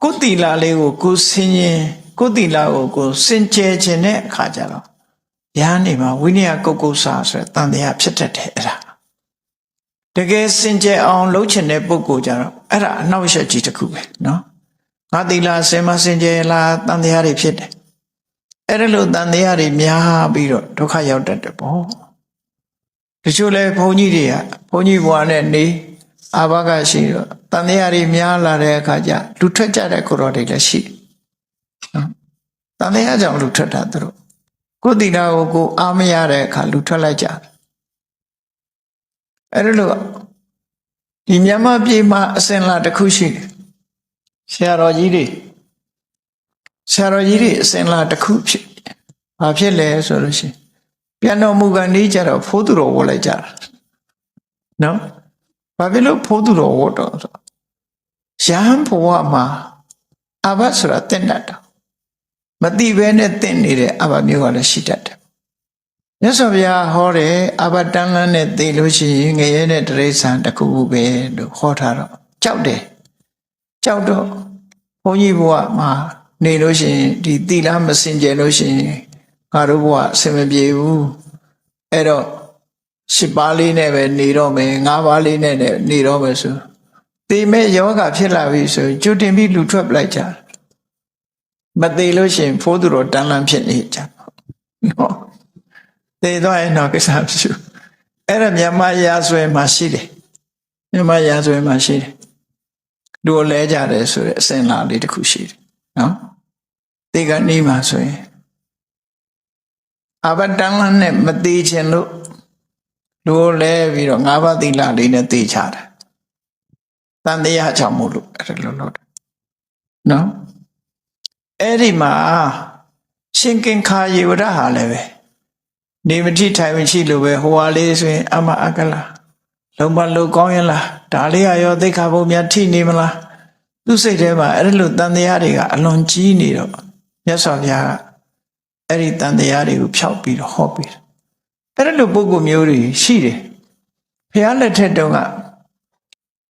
ကိုယ်တီလာလေးကိုကိုယ်ဆင်ရင်ကိုယ်တီလာကိုကိုယ်စင်ကြယ်ခြင်းတဲ့အခါကျတော့ရဟန်းနေမှာဝိနည်းကုတ်ကုတ်စာဆိုတဲ့တန်တရားဖြစ်တတ်တယ်အဲ့ဒါတကယ်စင်ကြယ်အောင်လုပ်ချင်တဲ့ပုဂ္ဂိုလ်ကြတော့အဲ့ဒါအနှောက်အယှက်ကြီးတစ်ခုပဲနော်ငါတီလာစင်မစင်ကြယ်လားတန်တရားတွေဖြစ်တယ်အဲ့ဒါလို့တန်တရားတွေများပြီးတော့ဒုက္ခရောက်တတ်တယ်ပေါ့တချို့လဲဘုန်းကြီးတွေကဘုန်းကြီးဘွားနဲ့နေအာဘကရှိတော့တန်တရားတွေများလာတဲ့အခါကျလူထွက်ကြတဲ့ကိုယ်တော်တွေလည်းရှိနော်တန်တရားကြောင့်လူထွက်တာသူတို့ကိုယ်တီလာကိုကိုအားမရတဲ့အခါလူထွက်လိုက်ကြတယ်အဲ့ဒါလို့ဒီမြန်မာပြည်မှာအစဉ်လာတစ်ခုရှိတယ်ဆရာတော်ကြီးတွေအစဉ်လာတစ်ခုဖြစ်ဘာဖြစ်လဲဆိုလို့ရှိရင်ပြန်တော်မူကန်ဒီကြတော့ဖိုးသူတော်ဝတ်လိုက်ကြတာနော်ဘာဖြစ်လို့ဖိုးသူတော်ဝတ်တော့ဆိုရဟန်းဘဝမှာအဘဆိုတာတင့်တတ်တာမတိဘဲနဲ့တင့်နေတဲ့အဘမျိုးကလည်းရှိတတ်တယ်မြတ်စွာဘုရားဟောတယ်အဘတန်းလန်းနဲ့သိလို့ရှိရင်ငရဲနဲ့တရိษံတစ်ခုခုပဲလို့ဟောထားတော့ကြောက်တယ်ကြောက်တော့ဘုန်းကြီးဘုရားမှာနေလို့ရှိရင်ဒီသီလမစင်ကြယ်လို့ရှိရင်ငါတို့ဘုရားအဆင်မပြေဘူးအဲ့တော့10ပါးလေးနဲ့ပဲနေတော့မယ်9ပါးလေးနဲ့နေတော့မယ်ဆိုသေမဲ့ယောဂဖြစ်လာပြီဆိုကျွတ်တင်ပြီးလူထွက်ပလိုက်ကြမသေးလို့ရှိရင်ဖိုးသူတော်တန်းလန်းဖြစ်နေကြနော်သေသွားရင်တော့ကိစ္စမရှိဘူးအဲ့ဒါမြန်မာရာဇဝင်မှာရှိတယ်မြန်မာရာဇဝင်မှာရှိတယ်လူလဲကြတယ်ဆိုတဲ့အစဉ်လာလေးတစ်ခုရှိတယ်နော်ဒီကနေ့မှာဆိုရင်အဘတန်လန်းနဲ့မသေးခြင်းလို့လူလဲပြီးတော့၅ပါးသီလလေးနဲ့သေချတယ်တန်တရားကြောင့်မို့လို့အဲ့ဒါလို့လို့နော်အဲ့ဒီမှာရှင်ကင်္ခာယေဝရဟာလည်းပဲနေမတိထိုင်မရှိလို့ပဲဟိုဟာလေးဆိုရင်အမအကလာလုံးမလုံးကောင်းရင်လားဒါလေးကရောသိက္ခာပုဒ်များထိနေမလားသူစိတ်ထဲမှာအဲ့လိုတန်တရားတွေကအလွန်ကြီးနေတော့မြတ်စွာဘုရားကအဲ့ဒီတန်တရားတွေကိုဖျောက်ပြီးတော့ဟောပြီးအဲ့လိုပုဂ္ဂိုလ်မျိုးတွေရှိတယ်ဘုရားလက်ထက်တုန်းက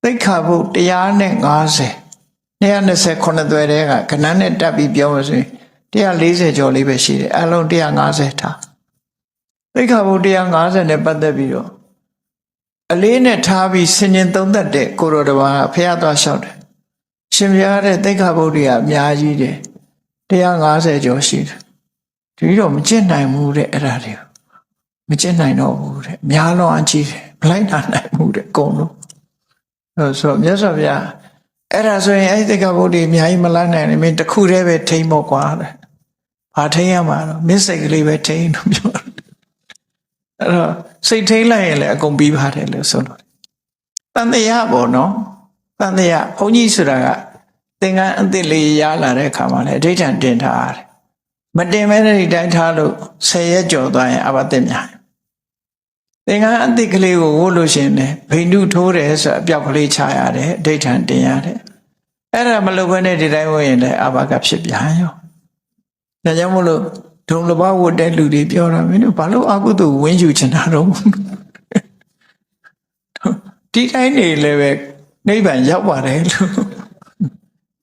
သိက္ခာပုဒ်150 229သွဲတဲ့ကခဏနဲ့တက်ပြီးပြောလို့ဆိုရင်140ကျော်လေးပဲရှိတယ်အလုံး150ထားသိက္ခာပုဒ်150နဲ့ပတ်သက်ပြီးတော့ အလေးနဲ့ထားပြီးဆင်ញင်သုံးသက်တဲ့ကိုရောတပါးဖះသွားလျှောက်တယ်ရှင်ဘုရားတဲ့သိက္ခာပုဒ်တွေကအများကြီးတယ်150ကျော်ရှိတယ်ဒီတော့မကျင့်နိုင်ဘူးတဲ့အဲ့ဒါတွေမကျင့်နိုင်တော့ဘူးတဲ့များလုံးအကြီးတယ်မလိုက်နိုင်ဘူးတဲ့အကုန်လုံးဆိုတော့မြတ်စွာဘုရားအဲ့ဒါဆိုရင်အဲ့ဒီသိက္ခာပုဒ်တွေအများကြီးမလိုက်နိုင်ရင်မင်းတစ်ခုတည်းပဲထိမ့်ဖို့ကွာတဲ့ဘာထိမ့်ရမှာတော့မစ္စိတ်ကလေးပဲထိမ့်လို့ပြောတယ်အဲ့တော့စိတ်ထိမ့်လိုက်ရင်လည်းအကုန်ပြီးပါတယ်လို့ဆိုတော့တန်တရားပေါ့နော်တန်တရားဘုန်းကြီးဆိုတာကသင်္ကန်းအသစ်လေးရလာတဲ့အခါမှာလည်းအဋ္ဌံတင်ထားရတယ်မတင်မဲတဲ့ဒီတိုင်းထားလို့10ရက်ကျော်သွားရင်အဘသစ်များသင်္ကန်းအသစ်ကလေးကိုဝတ်လို့ရှိရင်လည်းဘိန္ဓုထိုးတယ်ဆိုအပြောက်ကလေးချရတယ်အဋ္ဌံတင်ရတယ်အဲ့ဒါမလုပ်ဘဲနဲ့ဒီတိုင်းဝတ်ရင်လည်းအဘကဖြစ်ပြန်ရောဒါကြောင့်မို့လို့ဒုံလဘဝတ်တဲ့လူတွေပြောတာမင်းတို့ဘာလို့အကုသိုလ်ဝင်းယူချင်တာတော့ဒီတိုင်းနေလည်းပဲနိဗ္ဗာန်ရောက်ပါတယ်လို့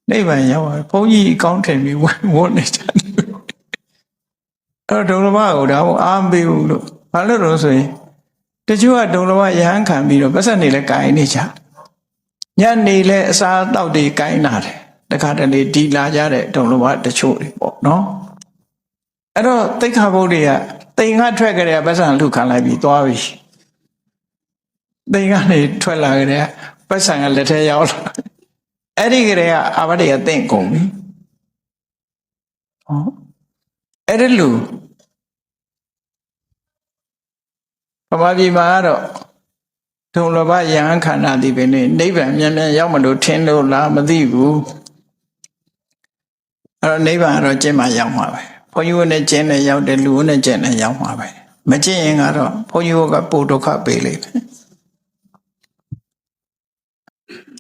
နိဗ္ဗာန်ရောက်ပါတယ်ဘုန်းကြီးကောင်းတယ်ပြီးဝတ်နေကြတယ်အဲ့တော့ဒုံလဘကိုဒါမှအားမပေးဘူးလို့ဘာလို့လဲဆိုရင်တချို့ကဒုံလဘရဟန်းခံပြီးတော့ပတ်သက်နေလဲကိုင်နေကြညနေလဲအစားတောက်တွေကိုင်နာတယ်တခါတလေဒီလာကြတဲ့ဒုံလဘတချို့တွေပေါ့နော်အဲ့တော့သိက္ခာပုဒ်တွေကတိမ်ကထွက်ကြတဲ့ပတ်စံလူခံလိုက်ပြီးသွားပြီတိမ်ကနေထွက်လာကြတဲ့ပတ်စံကလက်ထဲရောက်လာအဲ့ဒီကလေးကအာဘတွေကတင့်ကုန်ပြီဟောအဲ့ဒီလူပမာပြည်မှာတော့ဒုံလဘယဟန်ခန္ဓာဒီပဲနေနိဗ္ဗာန်မြန်မြန်ရောက်မလို့ထင်လို့လားမသိဘူးအဲ့တော့နိဗ္ဗာန်ကတော့ကျင့်မှရောက်မှာပဲဘုန်းကြီးနဲ့ကျင့်နဲ့ရောက်တယ်လူနဲ့ကျင့်နဲ့ရောက်မှာပဲမကျင့်ရင်ကတော့ဘုန်းကြီးကပို့ဒုက္ခပေးလိမ့်မယ်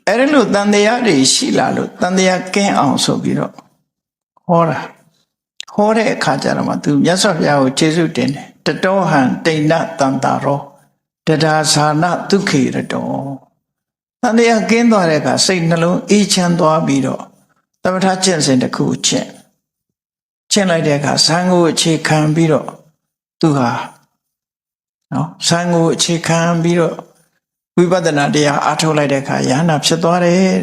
အဲ့ဒီလိုတန်တရားတွေရှိလာလို့တန်တရားကင်းအောင်ဆိုပြီးတော့ဟောတာဟောတဲ့အခါကျတော့မှသူမြတ်စွာဘုရားကိုကျေးဇူးတင်တယ်တတောဟံတိဏ္ဏတန်တာရောတဒါဇာနဒုက္ခေရတောတန်တရားကင်းသွားတဲ့အခါစိတ်နှလုံးအေးချမ်းသွားပြီးတော့သမထကျင့်စဉ်တစ်ခုကျင့်လိုက်တဲ့အခါဇံကိုအခြေခံပြီးတော့သူဟာနော်ဇံကိုအခြေခံပြီးတော့ဝိပဿနာတရားအားထုတ်လိုက်တဲ့အခါယ ahanan ဖြစ်သွားတယ်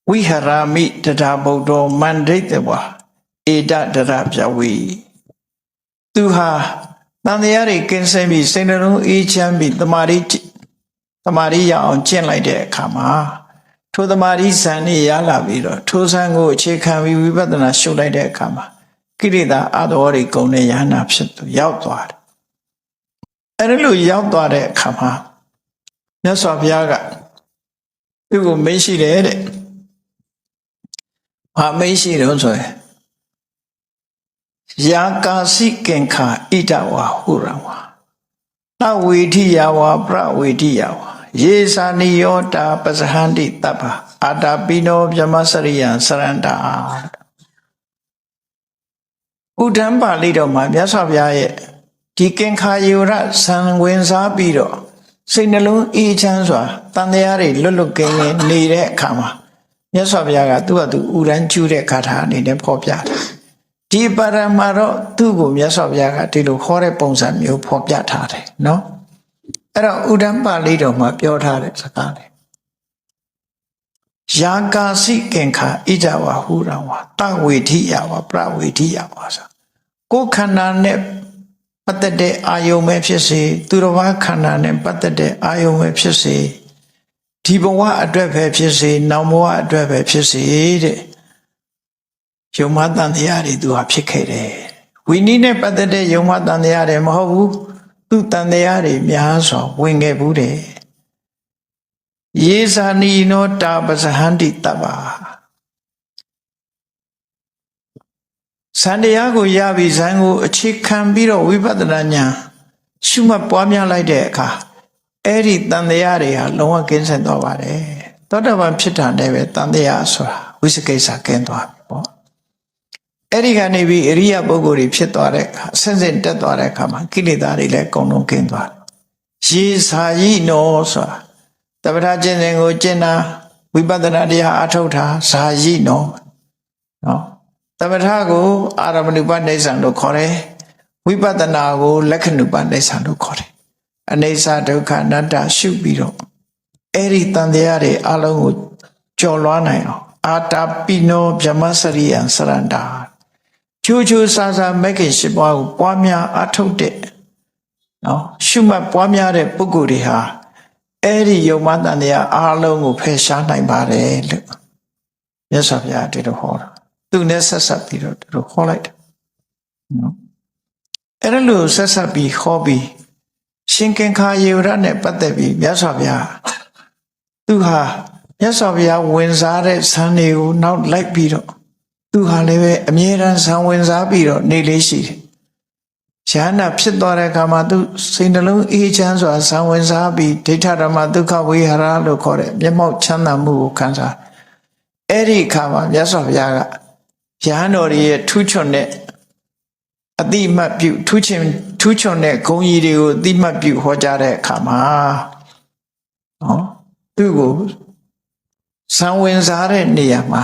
ဝိဟရာမိတဒါဗုဒ္ဓောမန္ဒိတဝါဧတတရပြဝေသူဟာတန်တရားတွေကင်းစင်ပြီးစိတ်နှလုံးအေးချမ်းပြီးတမာရီရအောင်ကျင့်လိုက်တဲ့အခါမှာထိုတမာရီဇံနေရလာပြီးတော့ထိုဇံကိုအခြေခံပြီးဝိပဿနာရှုလိုက်တဲ့အခါမှာကိရိတာအတော်တွေကုန်တဲ့ယ ahanan ဖြစ်သူရောက်သွားတယ်အဲ့ဒီလိုရောက်သွားတဲ့အခါမှာမြတ်စွာဘုရားကသူ့ကိုမေးရှိတယ်တဲ့ဘာမေးရှိတော့ဆိုရင်ယာကာစိကင်္ခာဣဒဝါဟုရဝါသဝေထိယဝါပရဝေထိယဝါယေသာနိယောတာပစဟန္တိတပ္ပအာတာပိနောဗြဟ္မစရိယံစရန္တာဥဒ္ဒံပါဠိတော်မှာမြတ်စွာဘုရားရဲ့ဒီကင်္ခာယေဝရဇံဝင်စားပြီးတော့စိတ်နှလုံးအေးချမ်းစွာတန်တရားတွေလွတ်လွတ်ကင်းကင်းနေတဲ့အခါမှာမြတ်စွာဘုရားကသူ့ဟာသူဥရန်ကျူးတဲ့ဂါထာအနေနဲ့ဖော်ပြတယ်ဒီပါရမှာတော့သူ့ကိုမြတ်စွာဘုရားကဒီလိုခေါ်တဲ့ပုံစံမျိုးဖော်ပြထားတယ်နော်အဲ့တော့ဥဒ္ဒံပါဠိတော်မှာပြောထားတဲ့စကားလေယာကာစိကင်္ခာဣဒဝါဟုရဝါတဝေထိယဝါပရဝေထိယဝါဆိုကိုယ်ခန္ဓာနဲ့ပတ်သက်တဲ့အာယုံပဲဖြစ်စေသူတော်ဘာခန္ဓာနဲ့ပတ်သက်တဲ့အာယုံပဲဖြစ်စေဒီဘဝအတွက်ပဲဖြစ်စေနောက်ဘဝအတွက်ပဲဖြစ်စေတဲ့ယုံမတန်တရားတွေသူဟာဖြစ်ခဲ့တယ်ဝိနည်းနဲ့ပတ်သက်တဲ့ယုံမတန်တရားတွေမဟုတ်ဘူးသူတန်တရားတွေများစွာဝင်ခဲ့ဘူးတဲ့ယေဇာနီနောတာပစဟန္တိတပ္ပဇန်တရားကိုရပြီးဇန်ကိုအခြေခံပြီးတော့ဝိပဿနာဉာဏ်ရှုမှတ်ပွားများလိုက်တဲ့အခါအဲ့ဒီတန်တရားတွေဟာလုံးဝကင်းစင်သွားပါတယ်သောတာပန်ဖြစ်တာနဲ့ပဲတန်တရားဆိုတာဝိသကိစ္စကင်းသွားပြီပေါ့အဲ့ဒီကနေပြီးအရိယပုဂ္ဂိုလ်တွေဖြစ်သွားတဲ့အခါဆင့်ဆင့်တက်သွားတဲ့အခါမှာကိလေသာတွေလည်းအကုန်လုံးကင်းသွားတယ်ရေစာယိနောဆိုတာတပ္ပထာကျင့်စဉ်ကိုကျင့်တာဝိပဿနာတရားအထုတ်တာဇာယိနောနော်သမထကိုအာရမဏုပနိစ္စံလို့ခေါ်တယ်ဝိပဿနာကိုလက္ခဏုပနိစ္စံလို့ခေါ်တယ် အနေစာဒုက္ခအနတ္တရှုပြီးတော့အဲ့ဒီတန်တရားတွေအလုံးကိုကျော်လွှားနိုင်အောင်အာတာပိနောဗြဟ္မစရိယံစရန္တာချူချူဆာဆာမဂ္ဂင်၈ပါးကိုပွားများအထုတ်တဲ့နော်ရှုမှတ်ပွားများတဲ့ပုဂ္ဂိုလ်တွေဟာအဲ့ဒီယုံမတန်တရားအလုံးကိုဖယ်ရှားနိုင်ပါတယ်လို့မြတ်စွာဘုရားဒီလိုဟောတာသူနဲ့ဆက်ဆက်ပြီးတော့ဒီလိုဟောလိုက်တယ်နော်အဲ့ဒါလို့ဆက်ဆက်ပြီးဟောပြီးရှင်ကင်္ခာယေဝရနဲ့ပတ်သက်ပြီးမြတ်စွာဘုရားသူဟာမြတ်စွာဘုရားဝင်စားတဲ့ဇန်တွေကိုနောက်လိုက်ပြီးတော့သူဟာလည်းပဲအမြဲတမ်းဇန်ဝင်စားပြီးတော့နေလေးရှိတယ်။ဉာဏ်ဖြစ်သွားတဲ့အခါမှာသူစိတ်နှလုံးအေးချမ်းစွာဇန်ဝင်စားပြီးဒိဋ္ဌဓမ္မဒုက္ခဝိဟာရလို့ခေါ်တဲ့မျက်မှောက်ချမ်းသာမှုကိုခံစားအဲ့ဒီအခါမှာမြတ်စွာဘုရားကဉာဏ်တော်ရဲ့ထူးချွန်တဲ့အတိမတ်ပြုထူးချွန်တဲ့ဂုဏ်ကြီးတွေကိုအတိမတ်ပြုဟောကြားတဲ့အခါမှာနော်သူ့ကိုဇံဝင်စားတဲ့နေရာမှာ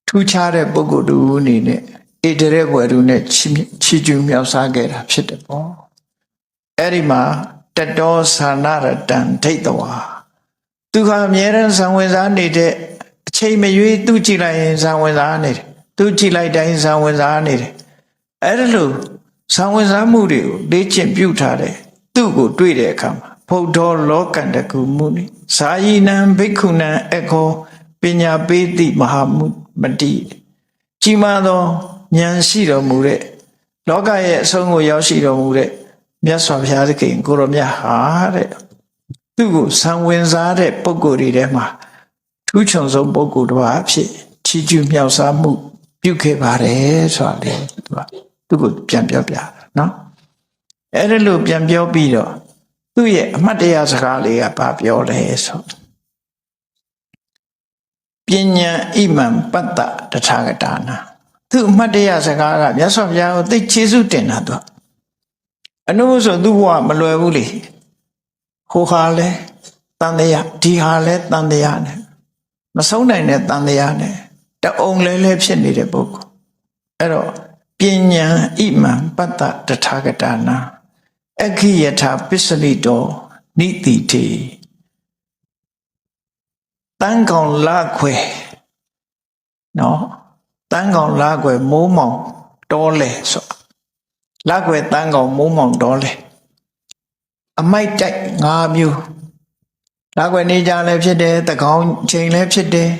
ထူးခြားတဲ့ပုဂ္ဂိုလ်တူအနေနဲ့ဣတရေဘွယ်တူနဲ့ချီးကျူးမြောက်စားခဲ့တာဖြစ်တယ်ပေါ့အဲ့ဒီမှာတတောသာနာရတံဒိဋ္ဌဝါသူဟာအမြဲတမ်းဇံဝင်စားနေတဲ့အချိန်မရွေးသူကြည့်လိုက်ရင်ဇံဝင်စားနေတယ်သူကြည့်လိုက်တိုင်းဇံဝင်စားနေတယ်အဲ့ဒါလို့ဇံဝင်စားမှုတွေကိုလေ့ကျင့်ပြုထားတယ်သူ့ကိုတွေ့တဲ့အခါမှာဘုဒ္ဓလောကန္တကုမုနိဇာယိနံဘိက္ခုနံအခောပညာပေတိမဟာမတိကြီးမားသောဉာဏ်ရှိတော်မူတဲ့လောကရဲ့အဆုံးကိုရောက်ရှိတော်မူတဲ့မြတ်စွာဘုရားသခင်ကိုရောမြတ်ဟာတဲ့သူ့ကိုဇံဝင်စားတဲ့ပုဂ္ဂိုလ်တွေထဲမှာထူးချွန်ဆုံးပုဂ္ဂိုလ်တစ်ပါးအဖြစ်ချီးကျူးမြောက်စားမှုပြုခဲ့ပါတယ်ဆိုတာလေသူကိုပြန်ပြောပြတာနော်အဲ့ဒါလို့ပြန်ပြောပြီးတော့သူ့ရဲ့အမှတ်တရစကားလေးကဘာပြောလဲဆိုပညာဣမံပတ္တတထာဂတာနာသူ့အမှတ်တရစကားကမြတ်စွာဘုရားကိုသိကျေးဇူးတင်တာသူအနုဆိုသူ့ဘဝမလွယ်ဘူးလေဟိုဟာလဲတန်တရားဒီဟာလဲတန်တရားနဲ့မဆုံးနိုင်တဲ့တန်တရားနဲ့တအုံလဲဖြစ်နေတဲ့ပုဂ္ဂိုလ်အဲ့တော့ပညာဣမံပတ္တတထာဂတာနာအခိယထာပစ္စလိတောနိတိတေတန်းကောင်လာခွေနော်တန်းကောင်လာခွေမိုးမောင်တော်လေဆိုလာခွေတန်းကောင်မိုးမောင်တော်လေအမိုက်တိုက်၅မျိုးလာခွေနေကြလည်းဖြစ်တယ်တကောင်ချိန်လည်းဖြစ်တယ်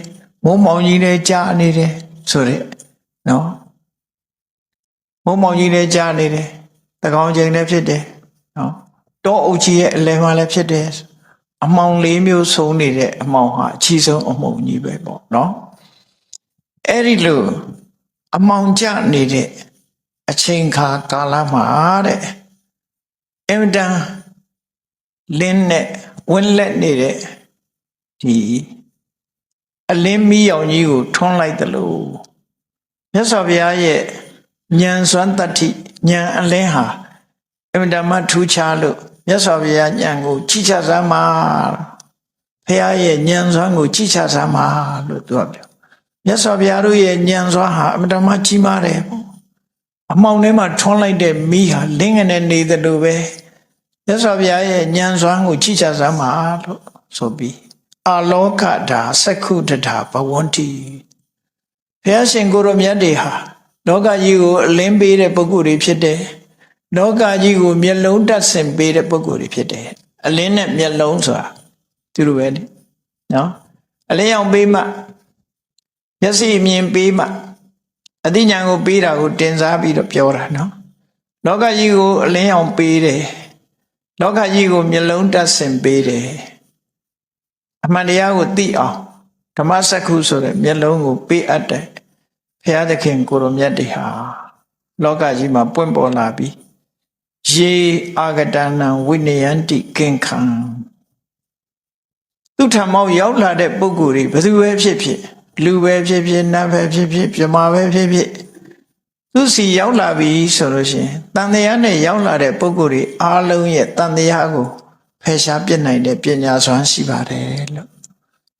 မိုးမောင်ကြီးလည်းကြာနေတယ်ဆိုတဲ့နော်မိုးမောင်ကြီးလည်းကြာနေတယ်တကောင်ချိန်လည်းဖြစ်တယ်နော်တောအုပ်ကြီးရဲ့အလယ်မှာလည်းဖြစ်တယ်အမှောင်၄မျိုးဆုံးနေတဲ့အမှောင်ဟာအကြီးဆုံးအမှောင်ကြီးပဲပေါ့နော်အဲ့ဒီလိုအမှောင်ကျနေတဲ့အချိန်ခါကာလမှာတဲ့အင်တန်လင်းနဲ့ဝင်းလက်နေတဲ့ဒီအလင်းမီးရောင်ကြီးကိုထွန်းလိုက်တယ်လို့မြတ်စွာဘုရားရဲ့ဉာဏ်စွမ်းတတ္တိဉာဏ်အလင်းဟာအင်တန်မှထူးခြားလို့မြတ်စွာဘုရားဉာဏ်ကိုကြည်ချစမ်းပါဘုရားရဲ့ဉာဏ်စွမ်းကိုကြည်ချစမ်းပါလို့သူကပြောမြတ်စွာဘုရားတို့ရဲ့ဉာဏ်စွမ်းဟာအင်တန်မှကြီးမားတယ်ပေါ့အမှောင်ထဲမှာထွန်းလိုက်တဲ့မီးဟာလင်းငနဲ့နေတယ်လို့ပဲမြတ်စွာဘုရားရဲ့ဉာဏ်စွမ်းကိုကြည်ချစမ်းပါလို့ဆိုပြီးအလောကဓာသက္ခုတ္ထာဘဝန္တိဘုရားရှင်ကိုရောမြတ်တွေဟာလောကကြီးကိုအလင်းပေးတဲ့ပုဂ္ဂိုလ်တွေဖြစ်တယ်လောကကြီးကိုမျက်လုံးတက်ဆင်ပေးတဲ့ပုဂ္ဂိုလ်တွေဖြစ်တယ်အလင်းနဲ့မျက်လုံးဆိုတာသူတို့ပဲလေနော်အလင်းအောင်ပေးမှမျက်စိအမြင်ပေးမှအသိဉာဏ်ကိုပေးတာကိုတင်စားပြီးတော့ပြောတာနော်လောကကြီးကိုအလင်းအောင်ပေးတယ်လောကကြီးကိုမျက်လုံးတက်ဆင်ပေးတယ်အမှန်တရားကိုသိအောင်ဓမ္မစက္ခုဆိုတဲ့မျက်လုံးကိုပေးအပ်တယ်ဘုရားသခင်ကိုရောမြတ်တွေဟာလောကကြီးမှာပွင့်ပေါ်လာပြီးယေအာဂတနံဝိနယန္တိကင်ခံသူထံမောက်ရောက်လာတဲ့ပုဂ္ဂိုလ်တွေဘယ်သူပဲဖြစ်ဖြစ်လူပဲဖြစ်ဖြစ်နတ်ပဲဖြစ်ဖြစ်ပြမပဲဖြစ်ဖြစ်သူစီရောက်လာပြီဆိုလို့ရှိရင်တန်တရားနဲ့ရောက်လာတဲ့ပုဂ္ဂိုလ်တွေအားလုံးရဲ့တန်တရားကိုဖယ်ရှားပြစ်နိုင်တဲ့ပညာစွမ်းရှိပါတယ်လို့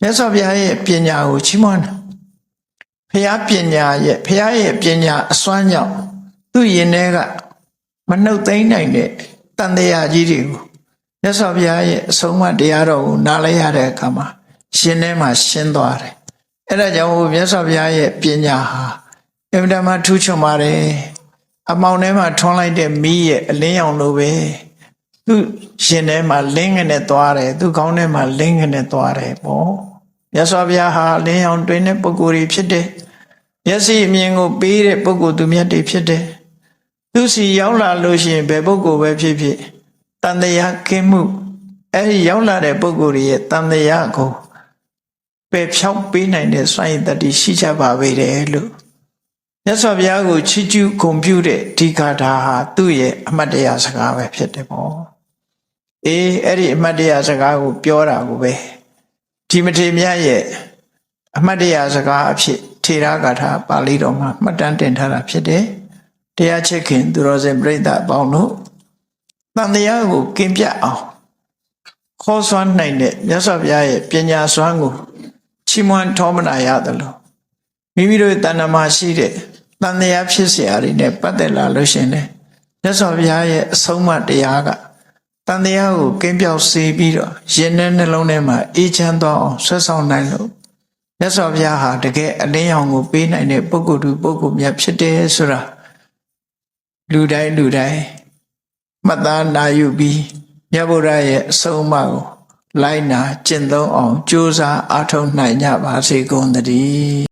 မြတ်စွာဘုရားရဲ့ပညာကိုချီးမွမ်းတာဘုရားပညာရဲ့ပညာအစွမ်းကြောင့်သူ့ရင်ထဲကမနှုတ်သိမ်းနိုင်တဲ့တ န်တရားကြီးတွေကိုမြတ်စွာဘုရားရဲ့အဆုံးအမတရားတော်ကိုနားလဲရတဲ့အခါမှာရှင်ထဲမှာရှင်းသွားတယ်အဲ့ဒါကြောင့်မြတ်စွာဘုရားရဲ့ပညာဟာအင်မတန်မှထူးချွန်ပါတယ်အမောင်ထဲမှာထွန်းလိုက်တဲ့မီးရဲ့အလင်းရောင်လိုပဲသူရှင်ထဲမှာလင်းငနဲ့သွားတယ်သူခေါင်းထဲမှာလင်းငနဲ့သွားတယ်ပေါ့မြတ်စွာဘုရားဟာလင်းရောင်တွင်တဲ့ပုဂ္ဂိုလ်ကြီးဖြစ်တယ်မျက်စိအမြင်ကိုပေးတဲ့ပုဂ္ဂိုလ်သူမြတ်တွေဖြစ်တယ်သူစီရောက်လာလို့ရှိရင်ဘယ်ပုဂ္ဂိုလ်ပဲဖြစ်ဖြစ်တန်တရားကင်းမှုအဲ့ဒီရောက်လာတဲ့ပုဂ္ဂိုလ်ရဲ့တန်တရားကိုပယ်ဖြောင်းပေးနိုင်တဲ့စွမ်းရည်တတိရှိကြပါပေတယ်လို့မြတ်စွာဘုရားကိုချီးကျူးဂုဏ်ပြုတဲ့ဒီဂါထာဟာသူ့ရဲ့အမတ်တရားစကားပဲဖြစ်တယ်ပေါ့အေးအဲ့ဒီအမတ်တရားစကားကိုပြောတာကိုပဲဒီမထေရမြတ်ရဲ့အမတ်တရားစကားအဖြစ်ထေရဂါထာပါဠိတော်မှာမှတ်တမ်းတင်ထားတာဖြစ်တယ်တရားချစ်ခင်သူတော်စင်ပြိဿအပေါင်းတို့တန်တရားကိုကင်ပြအောင်ခေါ်စွမ်းနိုင်တဲ့မြတ်စွာဘုရားရဲ့ပညာစွမ်းကိုချီးမွမ်းထောမနာရတယ်လို့မိမိတို့တဏ္ဍာမရှိတဲ့တန်တရားဖြစ်เสียရည်နဲ့ပတ်သက်လာလို့ရှင်လေမြတ်စွာဘုရားရဲ့အဆုံးအမတရားကတန်တရားကိုကင်းပြောက်စေပြီးတော့ရင်ထဲနှလုံးထဲမှာအေးချမ်းသွားအောင်ဆွဲဆောင်နိုင်လို့မြတ်စွာဘုရားဟာတကယ်အလင်းရောင်ကိုပေးနိုင်တဲ့ပုဂ္ဂိုလ်သူပုဂ္ဂိုလ်မြတ်ဖြစ်တယ်ဆိုတာလူတိုင်းမှတ်သားနာယူပြီးမြတ်ဗုဒ္ဓရဲ့အဆုံးအမကိုလိုက်နာကျင့်သုံးအောင်ကြိုးစားအားထုတ်နိုင်ကြပါစေကုန်သတည်း